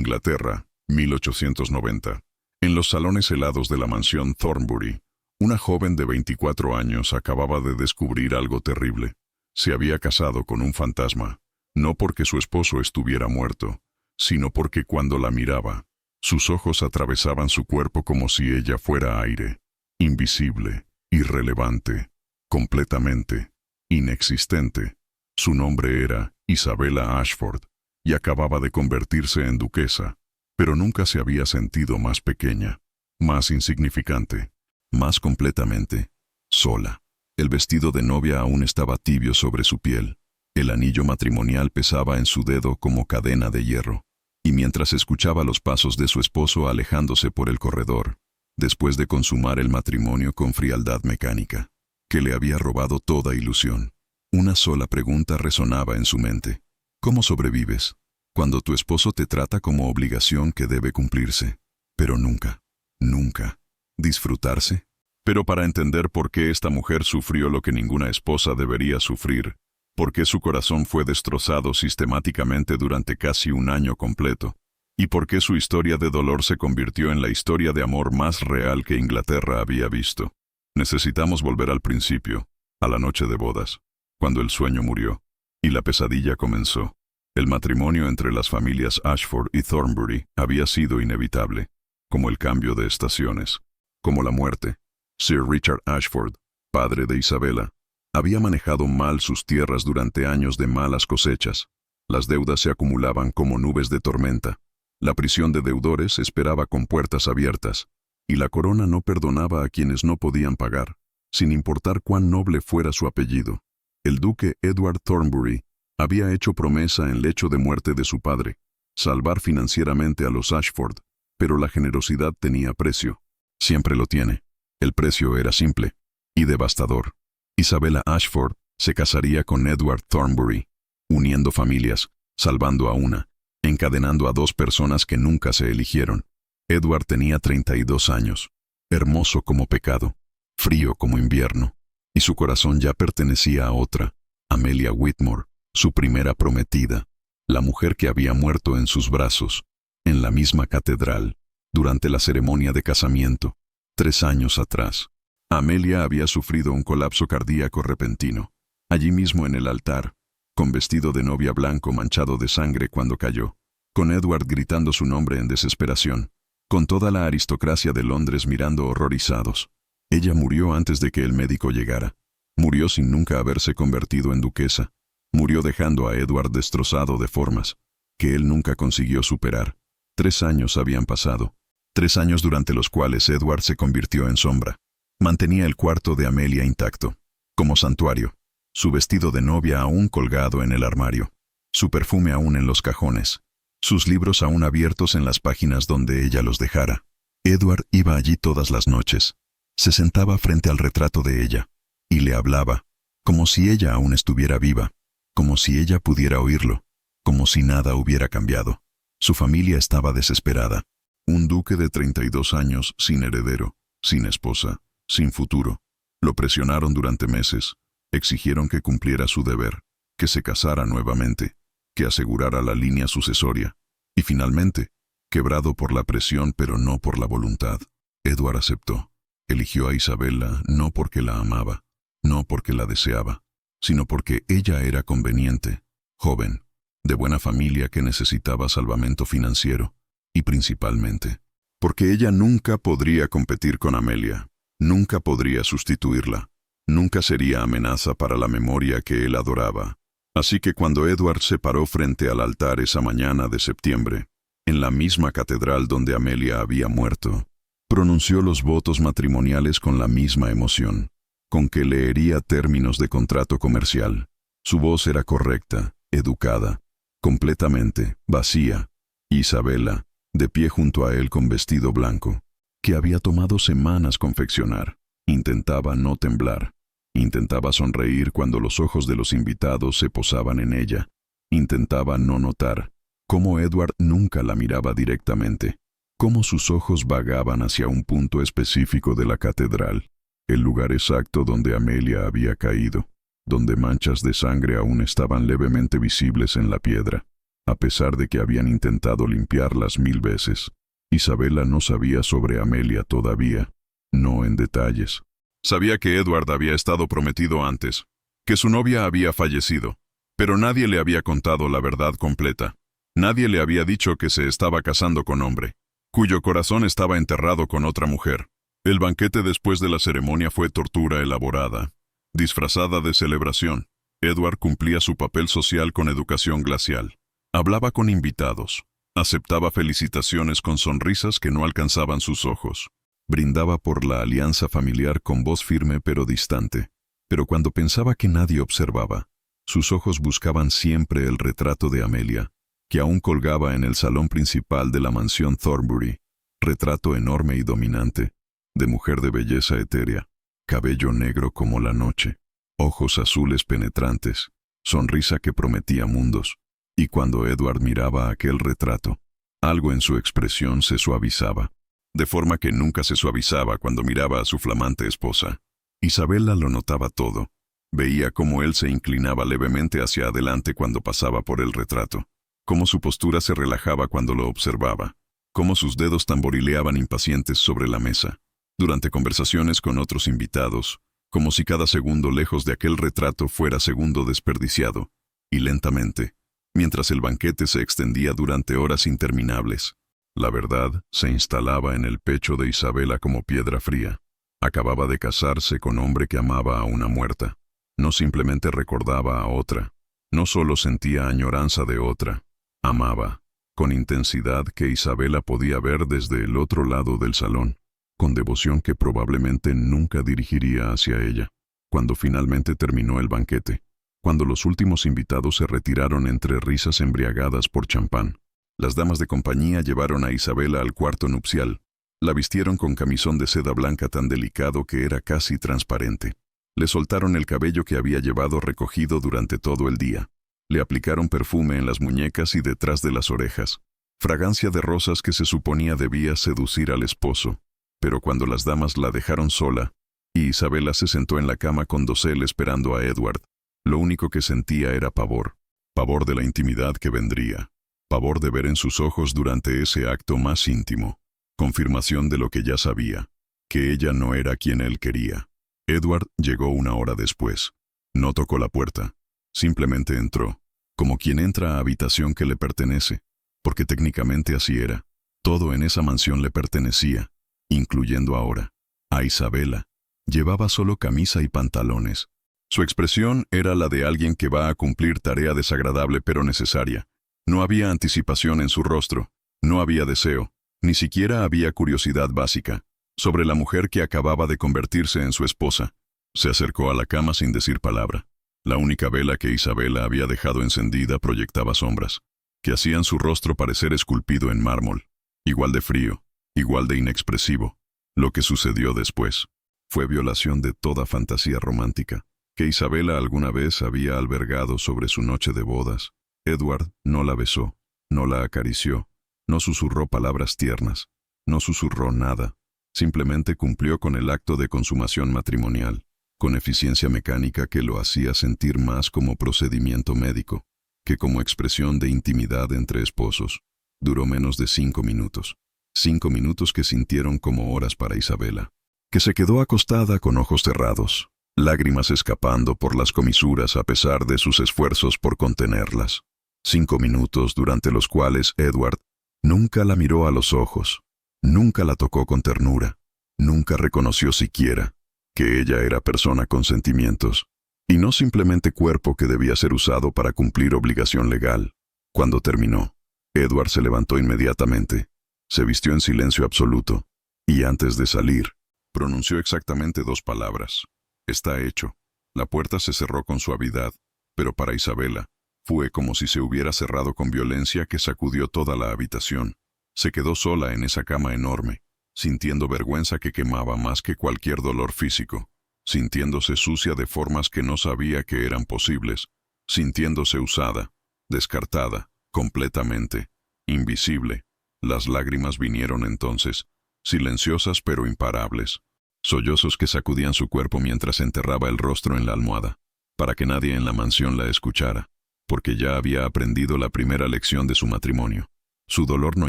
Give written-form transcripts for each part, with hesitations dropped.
Inglaterra, 1890. En los salones helados de la mansión Thornbury, una joven de 24 años acababa de descubrir algo terrible. Se había casado con un fantasma, no porque su esposo estuviera muerto, sino porque cuando la miraba, sus ojos atravesaban su cuerpo como si ella fuera aire, invisible, irrelevante, completamente inexistente. Su nombre era Isabella Ashford, y acababa de convertirse en duquesa, pero nunca se había sentido más pequeña, más insignificante, más completamente sola. El vestido de novia aún estaba tibio sobre su piel, el anillo matrimonial pesaba en su dedo como cadena de hierro, y mientras escuchaba los pasos de su esposo alejándose por el corredor, después de consumar el matrimonio con frialdad mecánica, que le había robado toda ilusión, una sola pregunta resonaba en su mente. ¿Cómo sobrevives cuando tu esposo te trata como obligación que debe cumplirse, pero nunca, nunca, disfrutarse? Pero para entender por qué esta mujer sufrió lo que ninguna esposa debería sufrir, por qué su corazón fue destrozado sistemáticamente durante casi un año completo, y por qué su historia de dolor se convirtió en la historia de amor más real que Inglaterra había visto, necesitamos volver al principio, a la noche de bodas, cuando el sueño murió, y la pesadilla comenzó. El matrimonio entre las familias Ashford y Thornbury había sido inevitable, como el cambio de estaciones, como la muerte. Sir Richard Ashford, padre de Isabella, había manejado mal sus tierras durante años de malas cosechas. Las deudas se acumulaban como nubes de tormenta. La prisión de deudores esperaba con puertas abiertas, y la corona no perdonaba a quienes no podían pagar, sin importar cuán noble fuera su apellido. El duque Edward Thornbury había hecho promesa en lecho de muerte de su padre, salvar financieramente a los Ashford, pero la generosidad tenía precio. Siempre lo tiene. El precio era simple y devastador. Isabella Ashford se casaría con Edward Thornbury, uniendo familias, salvando a una, encadenando a dos personas que nunca se eligieron. Edward tenía 32 años, hermoso como pecado, frío como invierno, y su corazón ya pertenecía a otra, Amelia Whitmore, su primera prometida, la mujer que había muerto en sus brazos, en la misma catedral, durante la ceremonia de casamiento, 3 años atrás. Amelia había sufrido un colapso cardíaco repentino, allí mismo en el altar, con vestido de novia blanco manchado de sangre cuando cayó, con Edward gritando su nombre en desesperación, con toda la aristocracia de Londres mirando horrorizados. Ella murió antes de que el médico llegara. Murió sin nunca haberse convertido en duquesa. Murió dejando a Edward destrozado de formas que él nunca consiguió superar. 3 años habían pasado. 3 años durante los cuales Edward se convirtió en sombra. Mantenía el cuarto de Amelia intacto, como santuario, su vestido de novia aún colgado en el armario, su perfume aún en los cajones, sus libros aún abiertos en las páginas donde ella los dejara. Edward iba allí todas las noches. Se sentaba frente al retrato de ella, y le hablaba, como si ella aún estuviera viva, como si ella pudiera oírlo, como si nada hubiera cambiado. Su familia estaba desesperada. Un duque de 32 años, sin heredero, sin esposa, sin futuro. Lo presionaron durante meses, exigieron que cumpliera su deber, que se casara nuevamente, que asegurara la línea sucesoria, y finalmente, quebrado por la presión pero no por la voluntad, Edward aceptó. Eligió a Isabella no porque la amaba, no porque la deseaba, sino porque ella era conveniente, joven, de buena familia que necesitaba salvamento financiero, y principalmente, porque ella nunca podría competir con Amelia, nunca podría sustituirla, nunca sería amenaza para la memoria que él adoraba. Así que cuando Edward se paró frente al altar esa mañana de septiembre, en la misma catedral donde Amelia había muerto, pronunció los votos matrimoniales con la misma emoción, con que leería términos de contrato comercial. Su voz era correcta, educada, completamente vacía. Isabella, de pie junto a él con vestido blanco, que había tomado semanas confeccionar, intentaba no temblar, intentaba sonreír cuando los ojos de los invitados se posaban en ella, intentaba no notar cómo Edward nunca la miraba directamente, cómo sus ojos vagaban hacia un punto específico de la catedral, el lugar exacto donde Amelia había caído, donde manchas de sangre aún estaban levemente visibles en la piedra. a pesar de que habían intentado limpiarlas 1000 veces. Isabela no sabía sobre Amelia todavía, no en detalles. Sabía que Edward había estado prometido antes, que su novia había fallecido, pero nadie le había contado la verdad completa. Nadie le había dicho que se estaba casando con hombre, cuyo corazón estaba enterrado con otra mujer. El banquete después de la ceremonia fue tortura elaborada, disfrazada de celebración. Edward cumplía su papel social con educación glacial. Hablaba con invitados, aceptaba felicitaciones con sonrisas que no alcanzaban sus ojos. Brindaba por la alianza familiar con voz firme pero distante. Pero cuando pensaba que nadie observaba, sus ojos buscaban siempre el retrato de Amelia, que aún colgaba en el salón principal de la mansión Thornbury. Retrato enorme y dominante, de mujer de belleza etérea, cabello negro como la noche, ojos azules penetrantes, sonrisa que prometía mundos. Y cuando Edward miraba aquel retrato, algo en su expresión se suavizaba, de forma que nunca se suavizaba cuando miraba a su flamante esposa. Isabela lo notaba todo. Veía cómo él se inclinaba levemente hacia adelante cuando pasaba por el retrato, cómo su postura se relajaba cuando lo observaba, cómo sus dedos tamborileaban impacientes sobre la mesa. Durante conversaciones con otros invitados, como si cada segundo lejos de aquel retrato fuera segundo desperdiciado, y lentamente, mientras el banquete se extendía durante horas interminables, la verdad se instalaba en el pecho de Isabela como piedra fría. Acababa de casarse con hombre que amaba a una muerta. No simplemente recordaba a otra, no solo sentía añoranza de otra, amaba, con intensidad que Isabela podía ver desde el otro lado del salón, con devoción que probablemente nunca dirigiría hacia ella. Cuando finalmente terminó el banquete, cuando los últimos invitados se retiraron entre risas embriagadas por champán, las damas de compañía llevaron a Isabela al cuarto nupcial. La vistieron con camisón de seda blanca tan delicado que era casi transparente. Le soltaron el cabello que había llevado recogido durante todo el día. Le aplicaron perfume en las muñecas y detrás de las orejas, fragancia de rosas que se suponía debía seducir al esposo. Pero cuando las damas la dejaron sola, y Isabela se sentó en la cama con dosel esperando a Edward, lo único que sentía era pavor. Pavor de la intimidad que vendría. Pavor de ver en sus ojos durante ese acto más íntimo. Confirmación de lo que ya sabía, que ella no era quien él quería. Edward llegó 1 hora después. No tocó la puerta. Simplemente entró, como quien entra a habitación que le pertenece, porque técnicamente así era. Todo en esa mansión le pertenecía, incluyendo ahora a Isabela. Llevaba solo camisa y pantalones. Su expresión era la de alguien que va a cumplir tarea desagradable pero necesaria. No había anticipación en su rostro, no había deseo, ni siquiera había curiosidad básica, sobre la mujer que acababa de convertirse en su esposa. Se acercó a la cama sin decir palabra. La única vela que Isabela había dejado encendida proyectaba sombras, que hacían su rostro parecer esculpido en mármol, igual de frío, igual de inexpresivo. Lo que sucedió después fue violación de toda fantasía romántica que Isabela alguna vez había albergado sobre su noche de bodas. Edward no la besó, no la acarició, no susurró palabras tiernas, no susurró nada. Simplemente cumplió con el acto de consumación matrimonial, con eficiencia mecánica que lo hacía sentir más como procedimiento médico, que como expresión de intimidad entre esposos. Duró menos de 5 minutos. 5 minutos que sintieron como horas para Isabela, que se quedó acostada con ojos cerrados, lágrimas escapando por las comisuras a pesar de sus esfuerzos por contenerlas. 5 minutos durante los cuales Edward nunca la miró a los ojos, nunca la tocó con ternura, nunca reconoció siquiera que ella era persona con sentimientos, y no simplemente cuerpo que debía ser usado para cumplir obligación legal. Cuando terminó, Edward se levantó inmediatamente, se vistió en silencio absoluto, y antes de salir, pronunció exactamente 2 palabras. Está hecho. La puerta se cerró con suavidad, pero para Isabela, fue como si se hubiera cerrado con violencia que sacudió toda la habitación. Se quedó sola en esa cama enorme, sintiendo vergüenza que quemaba más que cualquier dolor físico, sintiéndose sucia de formas que no sabía que eran posibles, sintiéndose usada, descartada, completamente, invisible. Las lágrimas vinieron entonces, silenciosas pero imparables, sollozos que sacudían su cuerpo mientras enterraba el rostro en la almohada, para que nadie en la mansión la escuchara. porque ya había aprendido la primera lección de su matrimonio. Su dolor no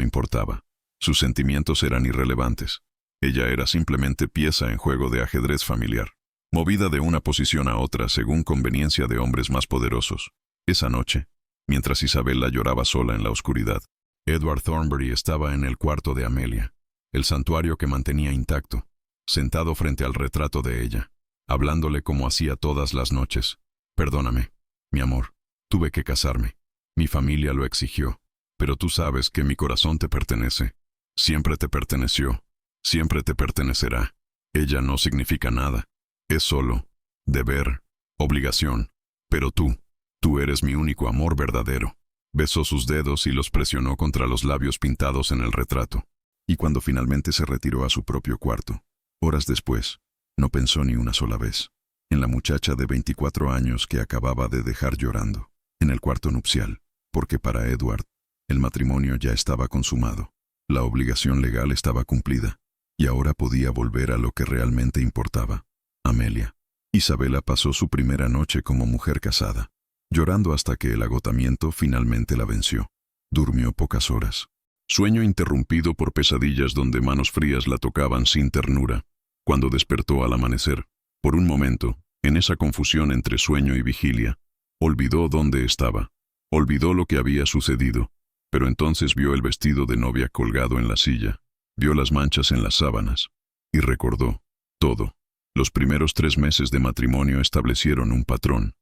importaba. Sus sentimientos eran irrelevantes. Ella era simplemente pieza en juego de ajedrez familiar, movida de una posición a otra según conveniencia de hombres más poderosos. Esa noche, mientras Isabella lloraba sola en la oscuridad, Edward Thornbury estaba en el cuarto de Amelia, el santuario que mantenía intacto, sentado frente al retrato de ella, hablándole como hacía todas las noches. «Perdóname, mi amor, tuve que casarme. Mi familia lo exigió, pero tú sabes que mi corazón te pertenece. Siempre te perteneció, siempre te pertenecerá. Ella no significa nada, es solo deber, obligación, pero tú eres mi único amor verdadero». Besó sus dedos y los presionó contra los labios pintados en el retrato. Y cuando finalmente se retiró a su propio cuarto, horas después, no pensó ni una sola vez en la muchacha de 24 años que acababa de dejar llorando en el cuarto nupcial, porque para Edward, el matrimonio ya estaba consumado. La obligación legal estaba cumplida, y ahora podía volver a lo que realmente importaba: Amelia. Isabella pasó su primera noche como mujer casada, llorando hasta que el agotamiento finalmente la venció. Durmió pocas horas. Sueño interrumpido por pesadillas donde manos frías la tocaban sin ternura. Cuando despertó al amanecer, por un momento, en esa confusión entre sueño y vigilia, olvidó dónde estaba. Olvidó lo que había sucedido, pero entonces vio el vestido de novia colgado en la silla, vio las manchas en las sábanas, y recordó todo. Los primeros 3 meses de matrimonio establecieron un patrón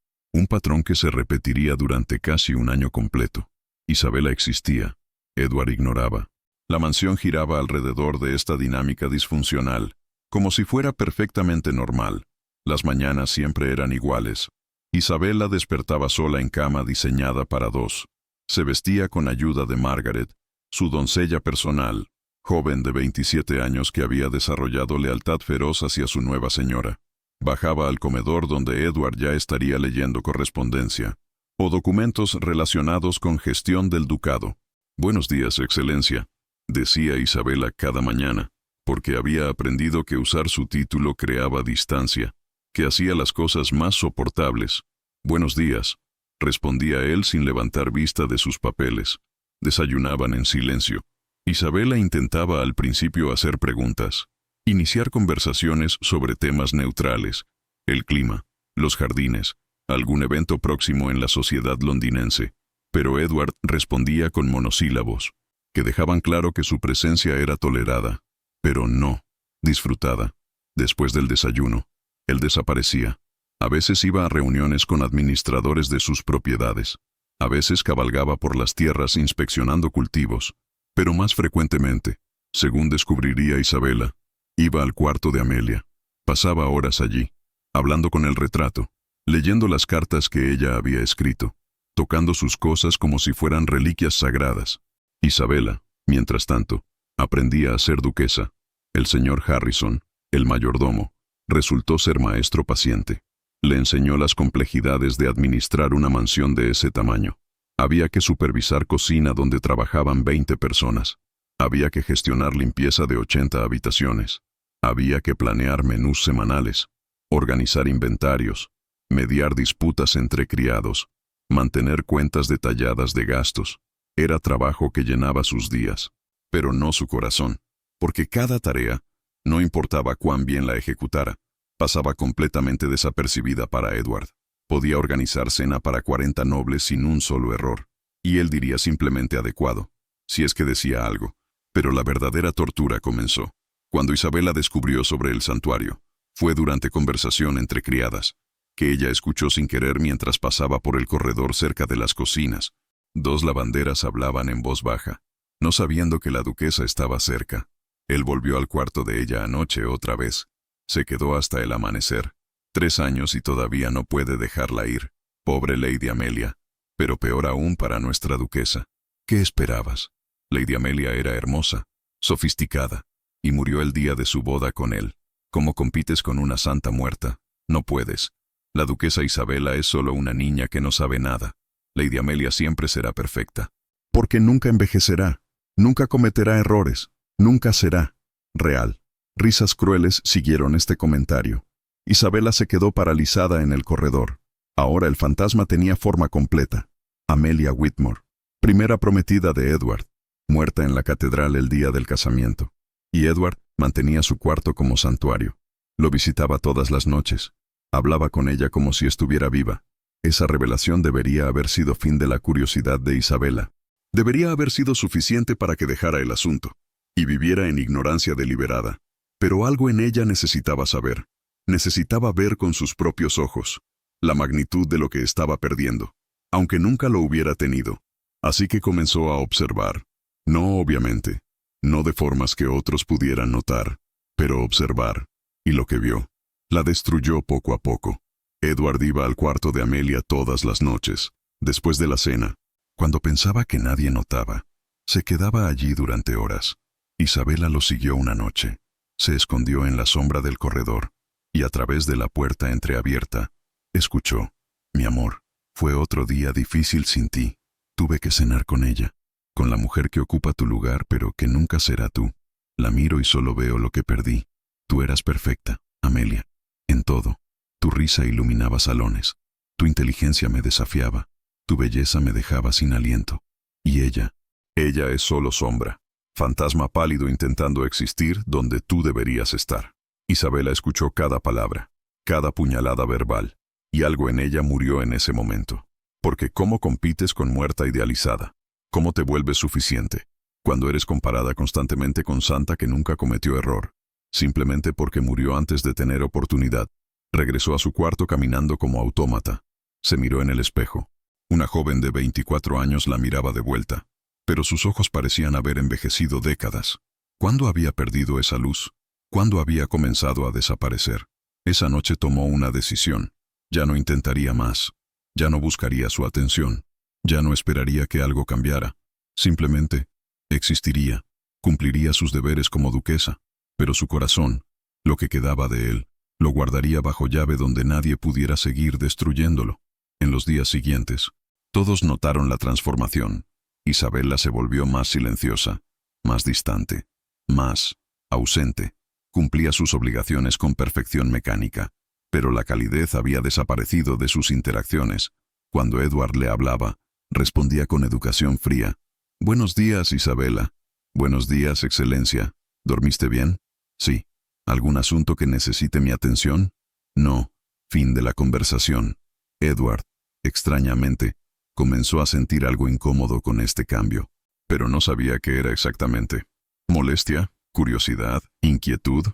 que se repetiría durante casi un año completo. Isabella existía, Edward ignoraba. La mansión giraba alrededor de esta dinámica disfuncional, como si fuera perfectamente normal. Las mañanas siempre eran iguales. Isabella despertaba sola en cama diseñada para 2. Se vestía con ayuda de Margaret, su doncella personal, joven de 27 años que había desarrollado lealtad feroz hacia su nueva señora. Bajaba al comedor donde Edward ya estaría leyendo correspondencia o documentos relacionados con gestión del ducado. «Buenos días, Excelencia», decía Isabella cada mañana, porque había aprendido que usar su título creaba distancia, que hacía las cosas más soportables. «Buenos días», respondía él sin levantar vista de sus papeles. Desayunaban en silencio. Isabella intentaba al principio hacer preguntas, iniciar conversaciones sobre temas neutrales: el clima, los jardines, algún evento próximo en la sociedad londinense, pero Edward respondía con monosílabos, que dejaban claro que su presencia era tolerada, pero no disfrutada. Después del desayuno, él desaparecía. A veces iba a reuniones con administradores de sus propiedades. A veces cabalgaba por las tierras inspeccionando cultivos, pero más frecuentemente, según descubriría Isabella, iba al cuarto de Amelia. Pasaba horas allí, hablando con el retrato, leyendo las cartas que ella había escrito, tocando sus cosas como si fueran reliquias sagradas. Isabella, mientras tanto, aprendía a ser duquesa. El señor Harrison, el mayordomo, resultó ser maestro paciente. Le enseñó las complejidades de administrar una mansión de ese tamaño. Había que supervisar cocina donde trabajaban 20 personas. Había que gestionar limpieza de 80 habitaciones. Había que planear menús semanales, organizar inventarios, mediar disputas entre criados, mantener cuentas detalladas de gastos. Era trabajo que llenaba sus días, pero no su corazón, porque cada tarea, no importaba cuán bien la ejecutara, pasaba completamente desapercibida para Edward. Podía organizar cena para 40 nobles sin un solo error, y él diría simplemente adecuado, si es que decía algo. Pero la verdadera tortura comenzó cuando Isabella descubrió sobre el santuario. Fue durante conversación entre criadas, que ella escuchó sin querer mientras pasaba por el corredor cerca de las cocinas. 2 lavanderas hablaban en voz baja, no sabiendo que la duquesa estaba cerca. Él volvió al cuarto de ella anoche otra vez. Se quedó hasta el amanecer. 3 años y todavía no puede dejarla ir. Pobre Lady Amelia. Pero peor aún para nuestra duquesa. ¿Qué esperabas? Lady Amelia era hermosa, sofisticada, y murió el día de su boda con él. ¿Cómo compites con una santa muerta? No puedes. La duquesa Isabella es solo una niña que no sabe nada. Lady Amelia siempre será perfecta. Porque nunca envejecerá, nunca cometerá errores, nunca será real. Risas crueles siguieron este comentario. Isabella se quedó paralizada en el corredor. Ahora el fantasma tenía forma completa. Amelia Whitmore, primera prometida de Edward, muerta en la catedral el día del casamiento. Y Edward mantenía su cuarto como santuario. Lo visitaba todas las noches. Hablaba con ella como si estuviera viva. Esa revelación debería haber sido fin de la curiosidad de Isabella. Debería haber sido suficiente para que dejara el asunto y viviera en ignorancia deliberada. Pero algo en ella necesitaba saber. Necesitaba ver con sus propios ojos la magnitud de lo que estaba perdiendo, aunque nunca lo hubiera tenido. Así que comenzó a observar. No obviamente, no de formas que otros pudieran notar, pero observar. Y lo que vio, la destruyó poco a poco. Edward iba al cuarto de Amelia todas las noches, después de la cena. Cuando pensaba que nadie notaba, se quedaba allí durante horas. Isabella lo siguió una noche. Se escondió en la sombra del corredor, y a través de la puerta entreabierta, escuchó: «Mi amor, fue otro día difícil sin ti. Tuve que cenar con ella, con la mujer que ocupa tu lugar pero que nunca será tú. La miro y solo veo lo que perdí. Tú eras perfecta, Amelia, en todo. Tu risa iluminaba salones. Tu inteligencia me desafiaba. Tu belleza me dejaba sin aliento. Y ella es solo sombra, fantasma pálido intentando existir donde tú deberías estar». Isabella escuchó cada palabra, cada puñalada verbal, y algo en ella murió en ese momento. Porque ¿cómo compites con muerta idealizada? ¿Cómo te vuelves suficiente cuando eres comparada constantemente con santa que nunca cometió error, simplemente porque murió antes de tener oportunidad? Regresó a su cuarto caminando como autómata. Se miró en el espejo. Una joven de 24 años la miraba de vuelta, pero sus ojos parecían haber envejecido décadas. ¿Cuándo había perdido esa luz? ¿Cuándo había comenzado a desaparecer? Esa noche tomó una decisión. Ya no intentaría más. Ya no buscaría su atención. Ya no esperaría que algo cambiara. Simplemente existiría. Cumpliría sus deberes como duquesa. Pero su corazón, lo que quedaba de él, lo guardaría bajo llave donde nadie pudiera seguir destruyéndolo. En los días siguientes, todos notaron la transformación. Isabella se volvió más silenciosa, más distante, más ausente. Cumplía sus obligaciones con perfección mecánica, pero la calidez había desaparecido de sus interacciones. Cuando Edward le hablaba, respondía con educación fría: «Buenos días, Isabella». «Buenos días, Excelencia. ¿Dormiste bien?» «Sí». «¿Algún asunto que necesite mi atención?» «No». Fin de la conversación. Edward, extrañamente, comenzó a sentir algo incómodo con este cambio, pero no sabía qué era exactamente. ¿Molestia? ¿Curiosidad? ¿Inquietud?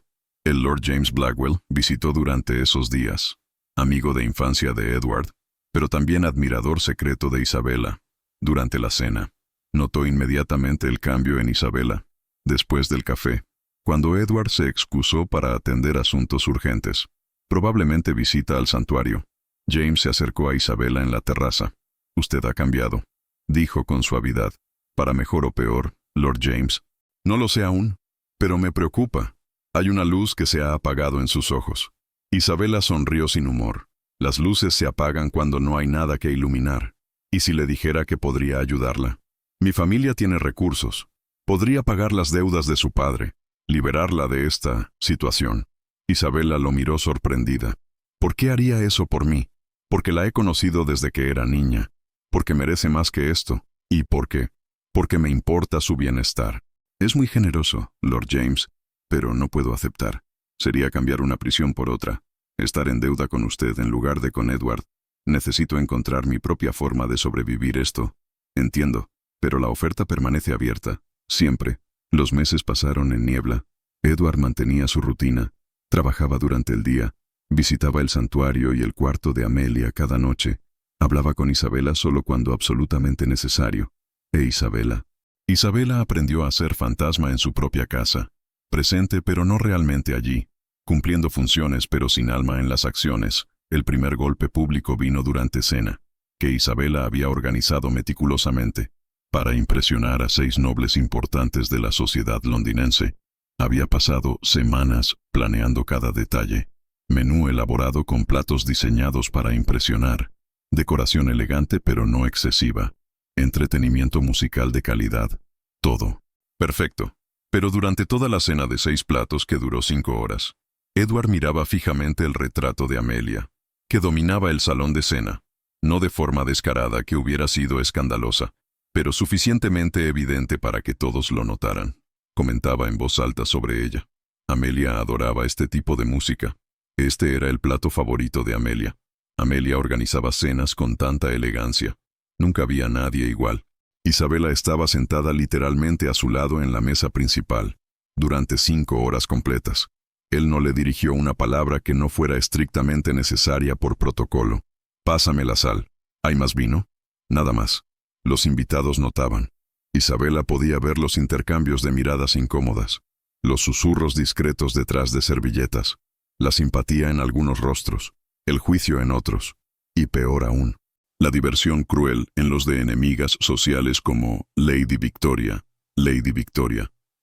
El Lord James Blackwell visitó durante esos días, amigo de infancia de Edward, pero también admirador secreto de Isabella. Durante la cena, notó inmediatamente el cambio en Isabella. Después del café, cuando Edward se excusó para atender asuntos urgentes, probablemente visita al santuario, James se acercó a Isabella en la terraza. «Usted ha cambiado», dijo con suavidad. «¿Para mejor o peor, Lord James?» «No lo sé aún, pero me preocupa. Hay una luz que se ha apagado en sus ojos». Isabella sonrió sin humor. Las luces se apagan cuando no hay nada que iluminar. ¿Y si le dijera que podría ayudarla? Mi familia tiene recursos. Podría pagar las deudas de su padre, liberarla de esta situación. Isabella lo miró sorprendida. ¿Por qué haría eso por mí? Porque la he conocido desde que era niña. Porque merece más que esto. ¿Y por qué? Porque me importa su bienestar. Es muy generoso, Lord James, pero no puedo aceptar. Sería cambiar una prisión por otra. Estar en deuda con usted en lugar de con Edward. Necesito encontrar mi propia forma de sobrevivir esto. Entiendo, pero la oferta permanece abierta. Siempre. Los meses pasaron en niebla. Edward mantenía su rutina. Trabajaba durante el día. Visitaba el santuario y el cuarto de Amelia cada noche. Hablaba con Isabella solo cuando absolutamente necesario. Isabella aprendió a ser fantasma en su propia casa. Presente pero no realmente allí. Cumpliendo funciones pero sin alma en las acciones. El primer golpe público vino durante cena, que Isabella había organizado meticulosamente, para impresionar a 6 nobles importantes de la sociedad londinense. Había pasado semanas planeando cada detalle. Menú elaborado con platos diseñados para impresionar. Decoración elegante pero no excesiva. Entretenimiento musical de calidad. Todo. Perfecto. Pero durante toda la cena de 6 platos que duró 5 horas, Edward miraba fijamente el retrato de Amelia, que dominaba el salón de cena. no de forma descarada que hubiera sido escandalosa, pero suficientemente evidente para que todos lo notaran. Comentaba en voz alta sobre ella. Amelia adoraba este tipo de música. Este era el plato favorito de Amelia. Amelia organizaba cenas con tanta elegancia. Nunca había nadie igual. Isabela estaba sentada literalmente a su lado en la mesa principal, durante 5 horas completas. Él no le dirigió una palabra que no fuera estrictamente necesaria por protocolo. «Pásame la sal. ¿Hay más vino?» Nada más. Los invitados notaban. Isabela podía ver los intercambios de miradas incómodas, los susurros discretos detrás de servilletas, la simpatía en algunos rostros, el juicio en otros, y peor aún, la diversión cruel en los de enemigas sociales como Lady Victoria,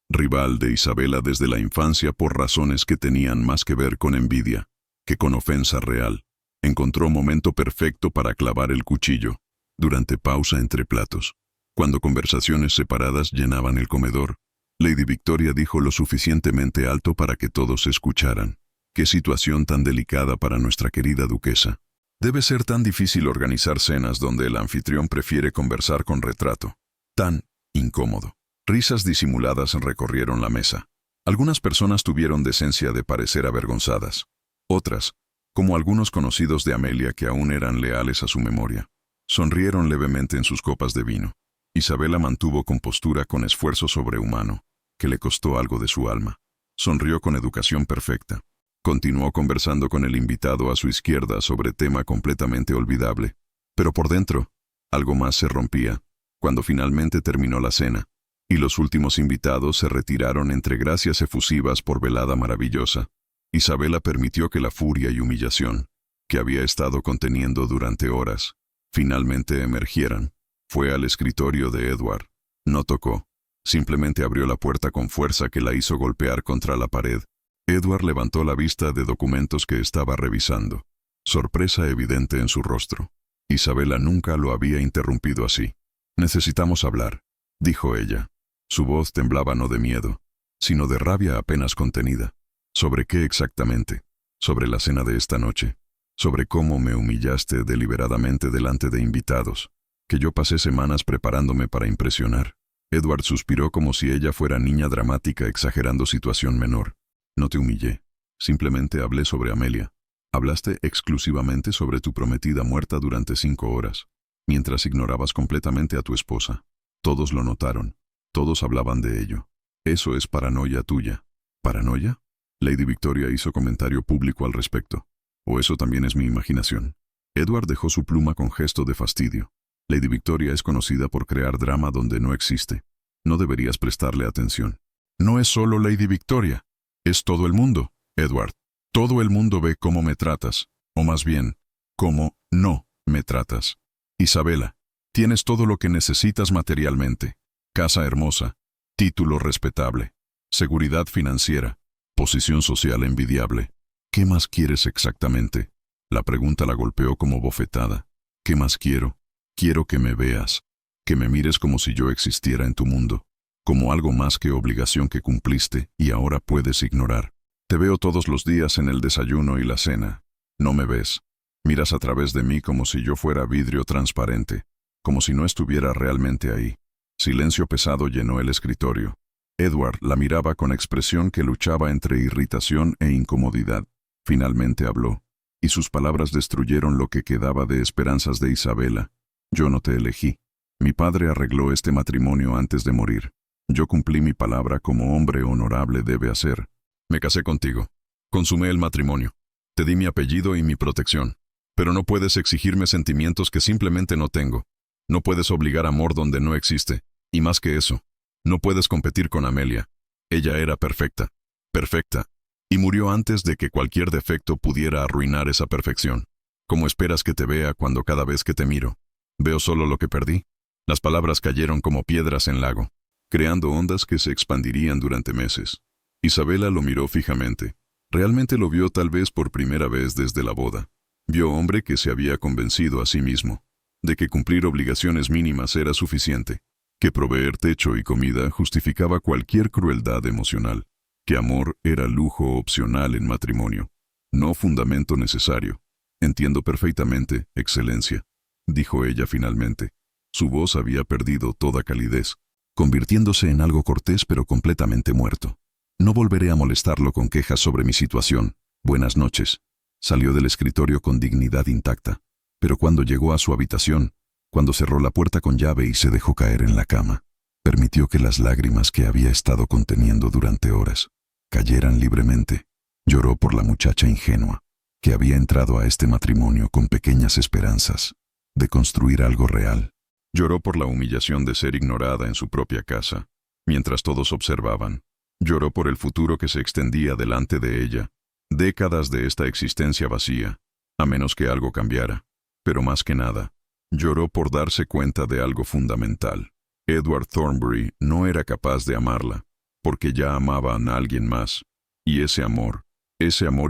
rival de Isabela desde la infancia por razones que tenían más que ver con envidia que con ofensa real. Encontró momento perfecto para clavar el cuchillo, durante pausa entre platos. Cuando conversaciones separadas llenaban el comedor, Lady Victoria dijo lo suficientemente alto para que todos escucharan. «Qué situación tan delicada para nuestra querida duquesa. Debe ser tan difícil organizar cenas donde el anfitrión prefiere conversar con retrato. Tan incómodo». Risas disimuladas recorrieron la mesa. Algunas personas tuvieron decencia de parecer avergonzadas. Otras, como algunos conocidos de Amelia que aún eran leales a su memoria, sonrieron levemente en sus copas de vino. Isabela mantuvo compostura con esfuerzo sobrehumano, que le costó algo de su alma. Sonrió con educación perfecta. Continuó conversando con el invitado a su izquierda sobre tema completamente olvidable. Pero por dentro, algo más se rompía, cuando finalmente terminó la cena, y los últimos invitados se retiraron entre gracias efusivas por velada maravillosa. Isabela permitió que la furia y humillación, que había estado conteniendo durante horas, finalmente emergieran. Fue al escritorio de Edward. No tocó. Simplemente abrió la puerta con fuerza que la hizo golpear contra la pared. Edward levantó la vista de documentos que estaba revisando. Sorpresa evidente en su rostro. Isabela nunca lo había interrumpido así. «Necesitamos hablar», dijo ella. Su voz temblaba no de miedo, sino de rabia apenas contenida. «¿Sobre qué exactamente?» «Sobre la cena de esta noche. Sobre cómo me humillaste deliberadamente delante de invitados. Que yo pasé semanas preparándome para impresionar». Edward suspiró como si ella fuera niña dramática exagerando situación menor. «No te humillé. Simplemente hablé sobre Amelia. Hablaste exclusivamente sobre tu prometida muerta durante 5 horas, mientras ignorabas completamente a tu esposa. Todos lo notaron. Todos hablaban de ello. Eso es paranoia tuya». «¿Paranoia?» Lady Victoria hizo comentario público al respecto. «¿O eso también es mi imaginación?» Edward dejó su pluma con gesto de fastidio. «Lady Victoria es conocida por crear drama donde no existe. No deberías prestarle atención». «No es solo Lady Victoria. Es todo el mundo, Edward. Todo el mundo ve cómo me tratas, o más bien, cómo no me tratas. Isabela, tienes todo lo que necesitas materialmente. Casa hermosa, título respetable, seguridad financiera, posición social envidiable. ¿Qué más quieres exactamente?» La pregunta la golpeó como bofetada. «¿Qué más quiero? Quiero que me veas, que me mires como si yo existiera en tu mundo, como algo más que obligación que cumpliste y ahora puedes ignorar. Te veo todos los días en el desayuno y la cena. No me ves. Miras a través de mí como si yo fuera vidrio transparente, como si no estuviera realmente ahí». Silencio pesado llenó el escritorio. Edward la miraba con expresión que luchaba entre irritación e incomodidad. Finalmente habló, y sus palabras destruyeron lo que quedaba de esperanzas de Isabela. «Yo no te elegí. Mi padre arregló este matrimonio antes de morir. Yo cumplí mi palabra como hombre honorable debe hacer. Me casé contigo. Consumé el matrimonio. Te di mi apellido y mi protección. Pero no puedes exigirme sentimientos que simplemente no tengo. No puedes obligar amor donde no existe. Y más que eso, no puedes competir con Amelia. Ella era perfecta. Perfecta. Y murió antes de que cualquier defecto pudiera arruinar esa perfección. ¿Cómo esperas que te vea cuando cada vez que te miro veo solo lo que perdí?» Las palabras cayeron como piedras en lago, creando ondas que se expandirían durante meses. Isabela lo miró fijamente. Realmente lo vio tal vez por primera vez desde la boda. Vio hombre que se había convencido a sí mismo de que cumplir obligaciones mínimas era suficiente, que proveer techo y comida justificaba cualquier crueldad emocional, que amor era lujo opcional en matrimonio, no fundamento necesario. «Entiendo perfectamente, Excelencia. dijo ella finalmente. Su voz había perdido toda calidez, convirtiéndose en algo cortés pero completamente muerto. No volveré a molestarlo con quejas sobre mi situación. Buenas noches. Salió del escritorio con dignidad intacta, pero cuando llegó a su habitación, cuando cerró la puerta con llave y se dejó caer en la cama, permitió que las lágrimas que había estado conteniendo durante horas cayeran libremente. Lloró por la muchacha ingenua, que había entrado a este matrimonio con pequeñas esperanzas de construir algo real. Lloró por la humillación de ser ignorada en su propia casa, mientras todos observaban. Lloró por el futuro que se extendía delante de ella, décadas de esta existencia vacía, a menos que algo cambiara. Pero más que nada, lloró por darse cuenta de algo fundamental. Edward Thornbury no era capaz de amarla, porque ya amaba a alguien más, y ese amor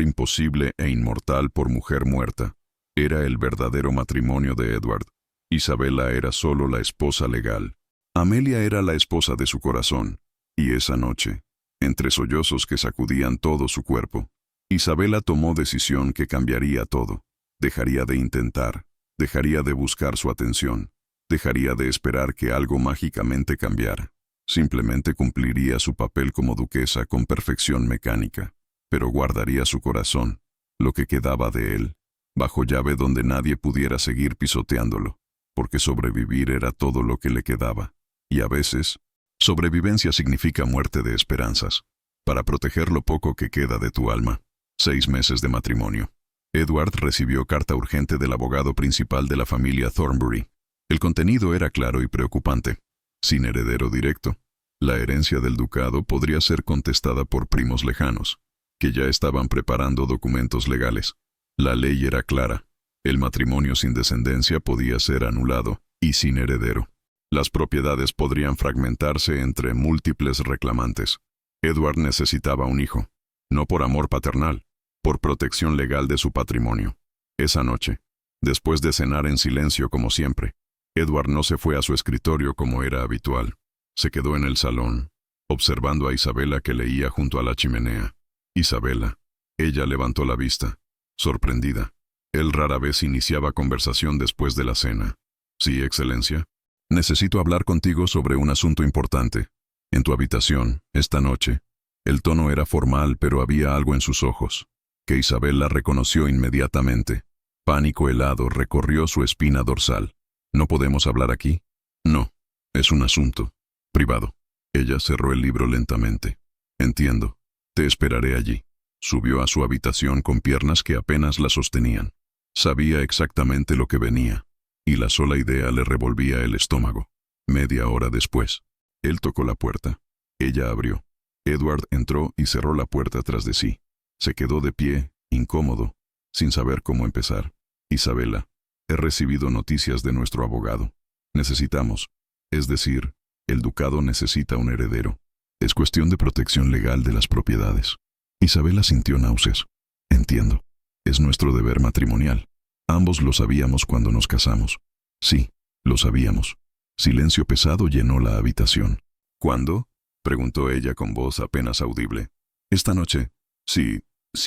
imposible e inmortal por mujer muerta, era el verdadero matrimonio de Edward. Isabella era solo la esposa legal. Amelia era la esposa de su corazón, y esa noche, entre sollozos que sacudían todo su cuerpo, Isabella tomó decisión que cambiaría todo. Dejaría de intentar, dejaría de buscar su atención, dejaría de esperar que algo mágicamente cambiara. Simplemente cumpliría su papel como duquesa con perfección mecánica, pero guardaría su corazón, lo que quedaba de él, bajo llave donde nadie pudiera seguir pisoteándolo, porque sobrevivir era todo lo que le quedaba. Y a veces, sobrevivencia significa muerte de esperanzas, para proteger lo poco que queda de tu alma. 6 meses de matrimonio. Edward recibió carta urgente del abogado principal de la familia Thornbury. El contenido era claro y preocupante. Sin heredero directo, la herencia del ducado podría ser contestada por primos lejanos, que ya estaban preparando documentos legales. La ley era clara. El matrimonio sin descendencia podía ser anulado, y sin heredero. Las propiedades podrían fragmentarse entre múltiples reclamantes. Edward necesitaba un hijo, no por amor paternal, por protección legal de su patrimonio. Esa noche, después de cenar en silencio como siempre, Edward no se fue a su escritorio como era habitual. Se quedó en el salón, observando a Isabella que leía junto a la chimenea. Isabella. Ella levantó la vista, sorprendida. Él rara vez iniciaba conversación después de la cena. Sí, Excelencia. Necesito hablar contigo sobre un asunto importante. En tu habitación, esta noche. El tono era formal, pero había algo en sus ojos, que Isabella reconoció inmediatamente. Pánico helado recorrió su espina dorsal. ¿No podemos hablar aquí? No. Es un asunto privado. Ella cerró el libro lentamente. Entiendo. Te esperaré allí. Subió a su habitación con piernas que apenas la sostenían. Sabía exactamente lo que venía, y la sola idea le revolvía el estómago. Media hora después, él tocó la puerta. Ella abrió. Edward entró y cerró la puerta tras de sí. Se quedó de pie, incómodo, sin saber cómo empezar. Isabella, he recibido noticias de nuestro abogado. Necesitamos, es decir, el ducado necesita un heredero. Es cuestión de protección legal de las propiedades. Isabella sintió náuseas. Entiendo. Es nuestro deber matrimonial. Ambos lo sabíamos cuando nos casamos. Sí, lo sabíamos. Silencio pesado llenó la habitación. ¿Cuándo? Preguntó ella con voz apenas audible. Esta noche. Si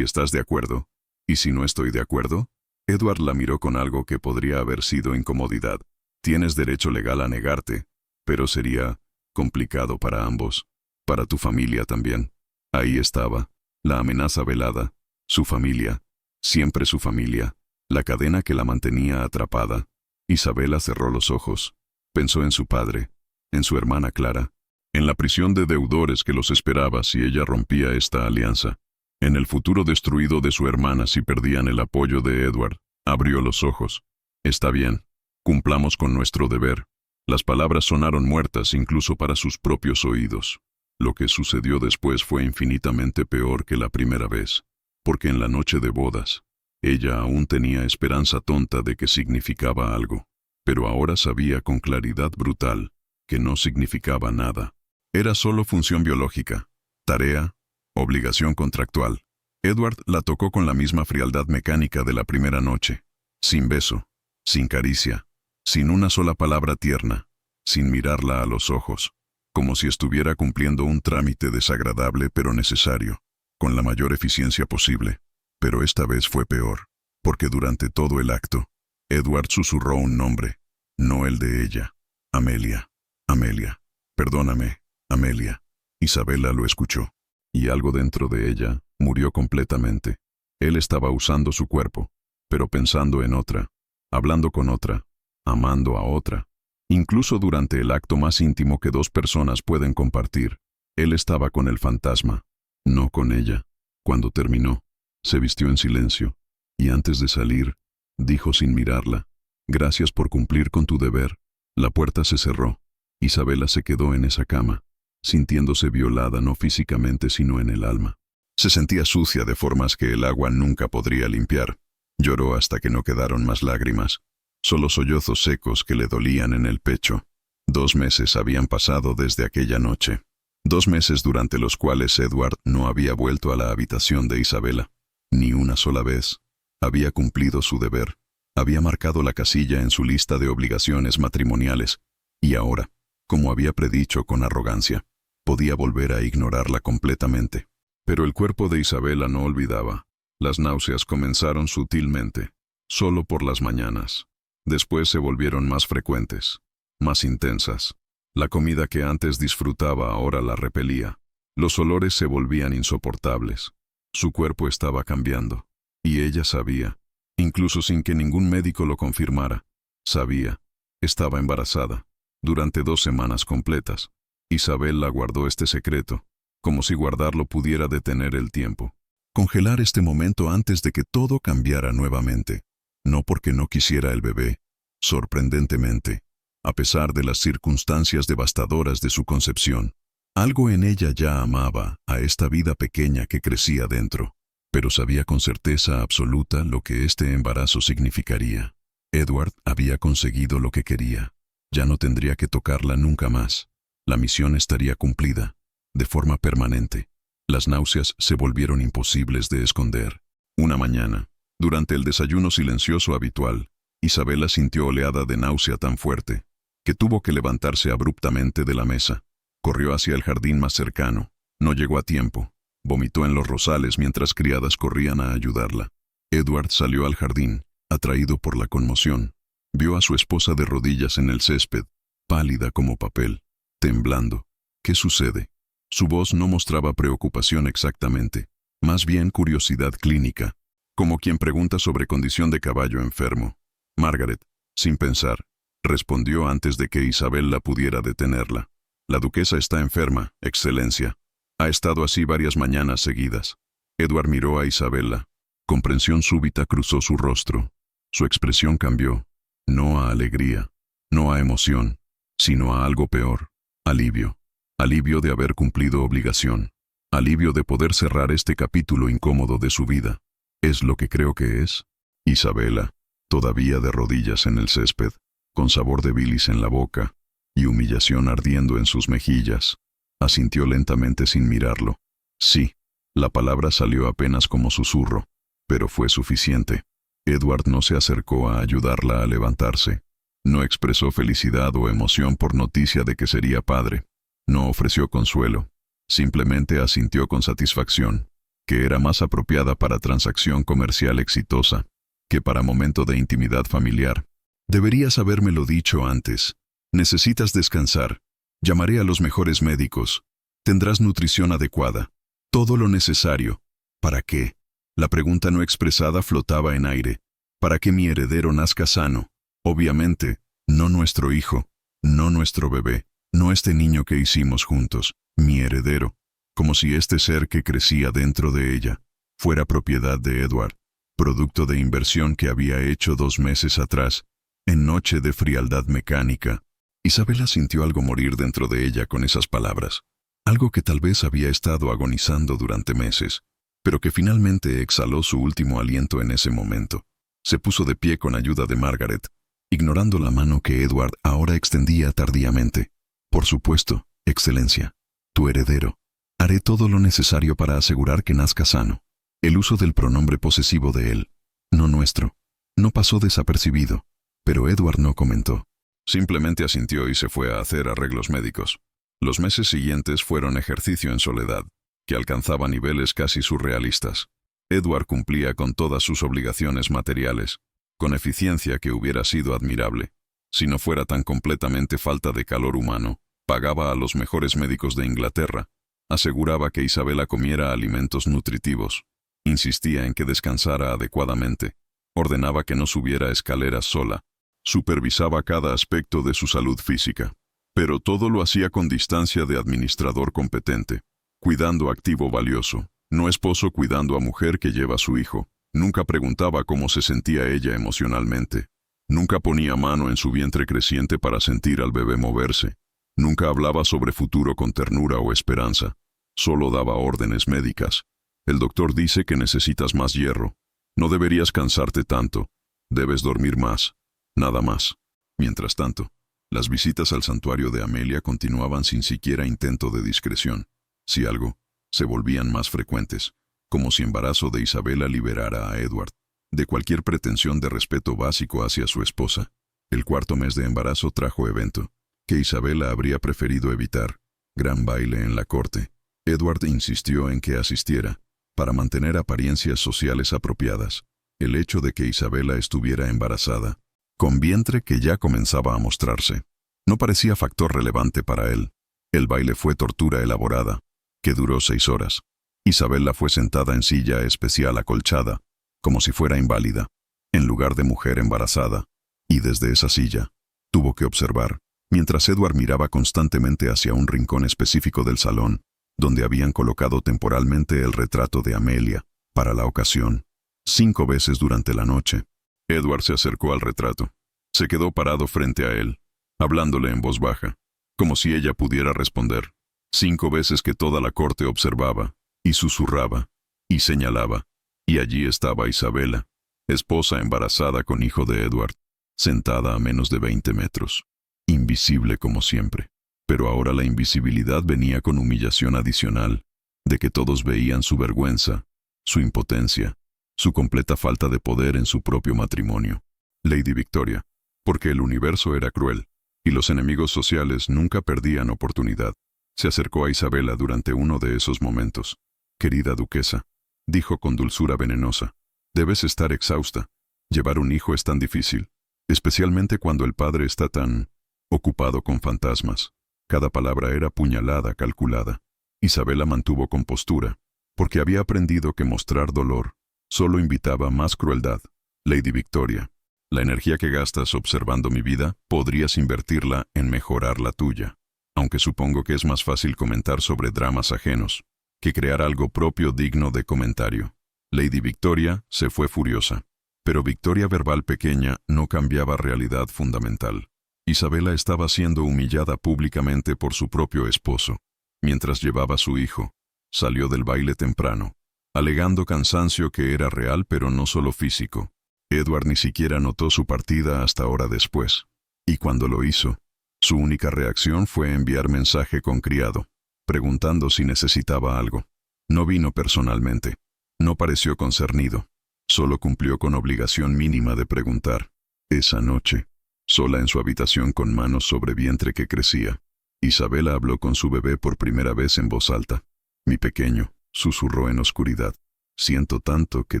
estás de acuerdo. ¿Y si no estoy de acuerdo? Edward la miró con algo que podría haber sido incomodidad. Tienes derecho legal a negarte, pero sería complicado para ambos. Para tu familia también. Ahí estaba, la amenaza velada, su familia, siempre su familia, la cadena que la mantenía atrapada. Isabella cerró los ojos. Pensó en su padre, en su hermana Clara, en la prisión de deudores que los esperaba si ella rompía esta alianza, en el futuro destruido de su hermana si perdían el apoyo de Edward. Abrió los ojos. Está bien, cumplamos con nuestro deber. Las palabras sonaron muertas incluso para sus propios oídos. Lo que sucedió después fue infinitamente peor que la primera vez, porque en la noche de bodas, ella aún tenía esperanza tonta de que significaba algo, pero ahora sabía con claridad brutal que no significaba nada. Era solo función biológica, tarea, obligación contractual. Edward la tocó con la misma frialdad mecánica de la primera noche, sin beso, sin caricia, sin una sola palabra tierna, sin mirarla a los ojos, como si estuviera cumpliendo un trámite desagradable pero necesario, con la mayor eficiencia posible. Pero esta vez fue peor, porque durante todo el acto, Edward susurró un nombre, no el de ella. Amelia. Amelia. Perdóname, Amelia. Isabela lo escuchó. Y algo dentro de ella murió completamente. Él estaba usando su cuerpo, pero pensando en otra, hablando con otra, amando a otra. Incluso durante el acto más íntimo que dos personas pueden compartir, él estaba con el fantasma, no con ella. Cuando terminó, se vistió en silencio, y antes de salir, dijo sin mirarla, «Gracias por cumplir con tu deber». La puerta se cerró. Isabela se quedó en esa cama, sintiéndose violada no físicamente sino en el alma. Se sentía sucia de formas que el agua nunca podría limpiar. Lloró hasta que no quedaron más lágrimas, solo sollozos secos que le dolían en el pecho. 2 meses habían pasado desde aquella noche. 2 meses durante los cuales Edward no había vuelto a la habitación de Isabela. Ni una sola vez. Había cumplido su deber. Había marcado la casilla en su lista de obligaciones matrimoniales. Y ahora, como había predicho con arrogancia, podía volver a ignorarla completamente. Pero el cuerpo de Isabela no olvidaba. Las náuseas comenzaron sutilmente, solo por las mañanas. Después se volvieron más frecuentes, más intensas. La comida que antes disfrutaba ahora la repelía. Los olores se volvían insoportables. Su cuerpo estaba cambiando. Y ella sabía, incluso sin que ningún médico lo confirmara. Sabía. Estaba embarazada. Durante 2 semanas completas. Isabela guardó este secreto, como si guardarlo pudiera detener el tiempo. Congelar este momento antes de que todo cambiara nuevamente. No porque no quisiera el bebé. Sorprendentemente, a pesar de las circunstancias devastadoras de su concepción, algo en ella ya amaba a esta vida pequeña que crecía dentro, pero sabía con certeza absoluta lo que este embarazo significaría. Edward había conseguido lo que quería. Ya no tendría que tocarla nunca más. La misión estaría cumplida, de forma permanente. Las náuseas se volvieron imposibles de esconder. Una mañana, durante el desayuno silencioso habitual, Isabela sintió oleada de náusea tan fuerte que tuvo que levantarse abruptamente de la mesa. Corrió hacia el jardín más cercano. No llegó a tiempo. Vomitó en los rosales mientras criadas corrían a ayudarla. Edward salió al jardín, atraído por la conmoción. Vio a su esposa de rodillas en el césped, pálida como papel, temblando. ¿Qué sucede? Su voz no mostraba preocupación exactamente, más bien curiosidad clínica, como quien pregunta sobre condición de caballo enfermo. Margaret, sin pensar, respondió antes de que Isabela pudiera detenerla. La duquesa está enferma, Excelencia. Ha estado así varias mañanas seguidas. Edward miró a Isabela. Comprensión súbita cruzó su rostro. Su expresión cambió, no a alegría, no a emoción, sino a algo peor, alivio. Alivio de haber cumplido obligación. Alivio de poder cerrar este capítulo incómodo de su vida. ¿Es lo que creo que es? Isabela, todavía de rodillas en el césped, con sabor de bilis en la boca y humillación ardiendo en sus mejillas, asintió lentamente sin mirarlo. Sí, la palabra salió apenas como susurro, pero fue suficiente. Edward no se acercó a ayudarla a levantarse. No expresó felicidad o emoción por noticia de que sería padre. No ofreció consuelo. Simplemente asintió con satisfacción, que era más apropiada para transacción comercial exitosa que para momento de intimidad familiar. Deberías habérmelo dicho antes. Necesitas descansar. Llamaré a los mejores médicos. Tendrás nutrición adecuada. Todo lo necesario. ¿Para qué? La pregunta no expresada flotaba en aire. ¿Para que mi heredero nazca sano? Obviamente, no nuestro hijo, no nuestro bebé, no este niño que hicimos juntos, mi heredero, como si este ser que crecía dentro de ella fuera propiedad de Edward, producto de inversión que había hecho 2 meses atrás, en noche de frialdad mecánica. Isabela sintió algo morir dentro de ella con esas palabras, algo que tal vez había estado agonizando durante meses, pero que finalmente exhaló su último aliento en ese momento. Se puso de pie con ayuda de Margaret, ignorando la mano que Edward ahora extendía tardíamente. Por supuesto, Excelencia, tu heredero. Haré todo lo necesario para asegurar que nazca sano. El uso del pronombre posesivo de él, no nuestro, no pasó desapercibido, pero Edward no comentó. Simplemente asintió y se fue a hacer arreglos médicos. Los meses siguientes fueron ejercicio en soledad, que alcanzaba niveles casi surrealistas. Edward cumplía con todas sus obligaciones materiales. con eficiencia que hubiera sido admirable. Si no fuera tan completamente falta de calor humano, pagaba a los mejores médicos de Inglaterra, aseguraba que Isabela comiera alimentos nutritivos, insistía en que descansara adecuadamente, ordenaba que no subiera escaleras sola, supervisaba cada aspecto de su salud física. Pero todo lo hacía con distancia de administrador competente, cuidando activo valioso, no esposo cuidando a mujer que lleva a su hijo. Nunca preguntaba cómo se sentía ella emocionalmente. Nunca ponía mano en su vientre creciente para sentir al bebé moverse. Nunca hablaba sobre futuro con ternura o esperanza. Solo daba órdenes médicas. El doctor dice que necesitas más hierro. No deberías cansarte tanto. Debes dormir más. Nada más. Mientras tanto, las visitas al santuario de Amelia continuaban sin siquiera intento de discreción. Si algo, se volvían más frecuentes, como si embarazo de Isabela liberara a Edward de cualquier pretensión de respeto básico hacia su esposa. El cuarto mes de embarazo trajo evento que Isabela habría preferido evitar: gran baile en la corte. Edward insistió en que asistiera, para mantener apariencias sociales apropiadas. El hecho de que Isabela estuviera embarazada, con vientre que ya comenzaba a mostrarse, no parecía factor relevante para él. El baile fue tortura elaborada, que duró 6 horas. Isabela fue sentada en silla especial acolchada, como si fuera inválida, en lugar de mujer embarazada, y desde esa silla, tuvo que observar, mientras Edward miraba constantemente hacia un rincón específico del salón, donde habían colocado temporalmente el retrato de Amelia, para la ocasión. 5 veces durante la noche, Edward se acercó al retrato. Se quedó parado frente a él, hablándole en voz baja, como si ella pudiera responder. 5 veces que toda la corte observaba, y susurraba, y señalaba, y allí estaba Isabela, esposa embarazada con hijo de Edward, sentada a menos de 20 metros, invisible como siempre. Pero ahora la invisibilidad venía con humillación adicional, de que todos veían su vergüenza, su impotencia, su completa falta de poder en su propio matrimonio. Lady Victoria, porque el universo era cruel, y los enemigos sociales nunca perdían oportunidad, se acercó a Isabela durante uno de esos momentos. «Querida duquesa», dijo con dulzura venenosa, «debes estar exhausta. Llevar un hijo es tan difícil, especialmente cuando el padre está tan ocupado con fantasmas». Cada palabra era puñalada, calculada. Isabela mantuvo compostura, porque había aprendido que mostrar dolor solo invitaba más crueldad. «Lady Victoria, la energía que gastas observando mi vida, podrías invertirla en mejorar la tuya. Aunque supongo que es más fácil comentar sobre dramas ajenos que crear algo propio digno de comentario». Lady Victoria se fue furiosa, pero victoria verbal pequeña no cambiaba realidad fundamental. Isabela estaba siendo humillada públicamente por su propio esposo. Mientras llevaba a su hijo, salió del baile temprano, alegando cansancio que era real pero no solo físico. Edward ni siquiera notó su partida hasta hora después, y cuando lo hizo, su única reacción fue enviar mensaje con criado, preguntando si necesitaba algo. No vino personalmente, no pareció concernido, solo cumplió con obligación mínima de preguntar. Esa noche, sola en su habitación con manos sobre vientre que crecía, Isabela habló con su bebé por primera vez en voz alta. «Mi pequeño», susurró en oscuridad, «siento tanto que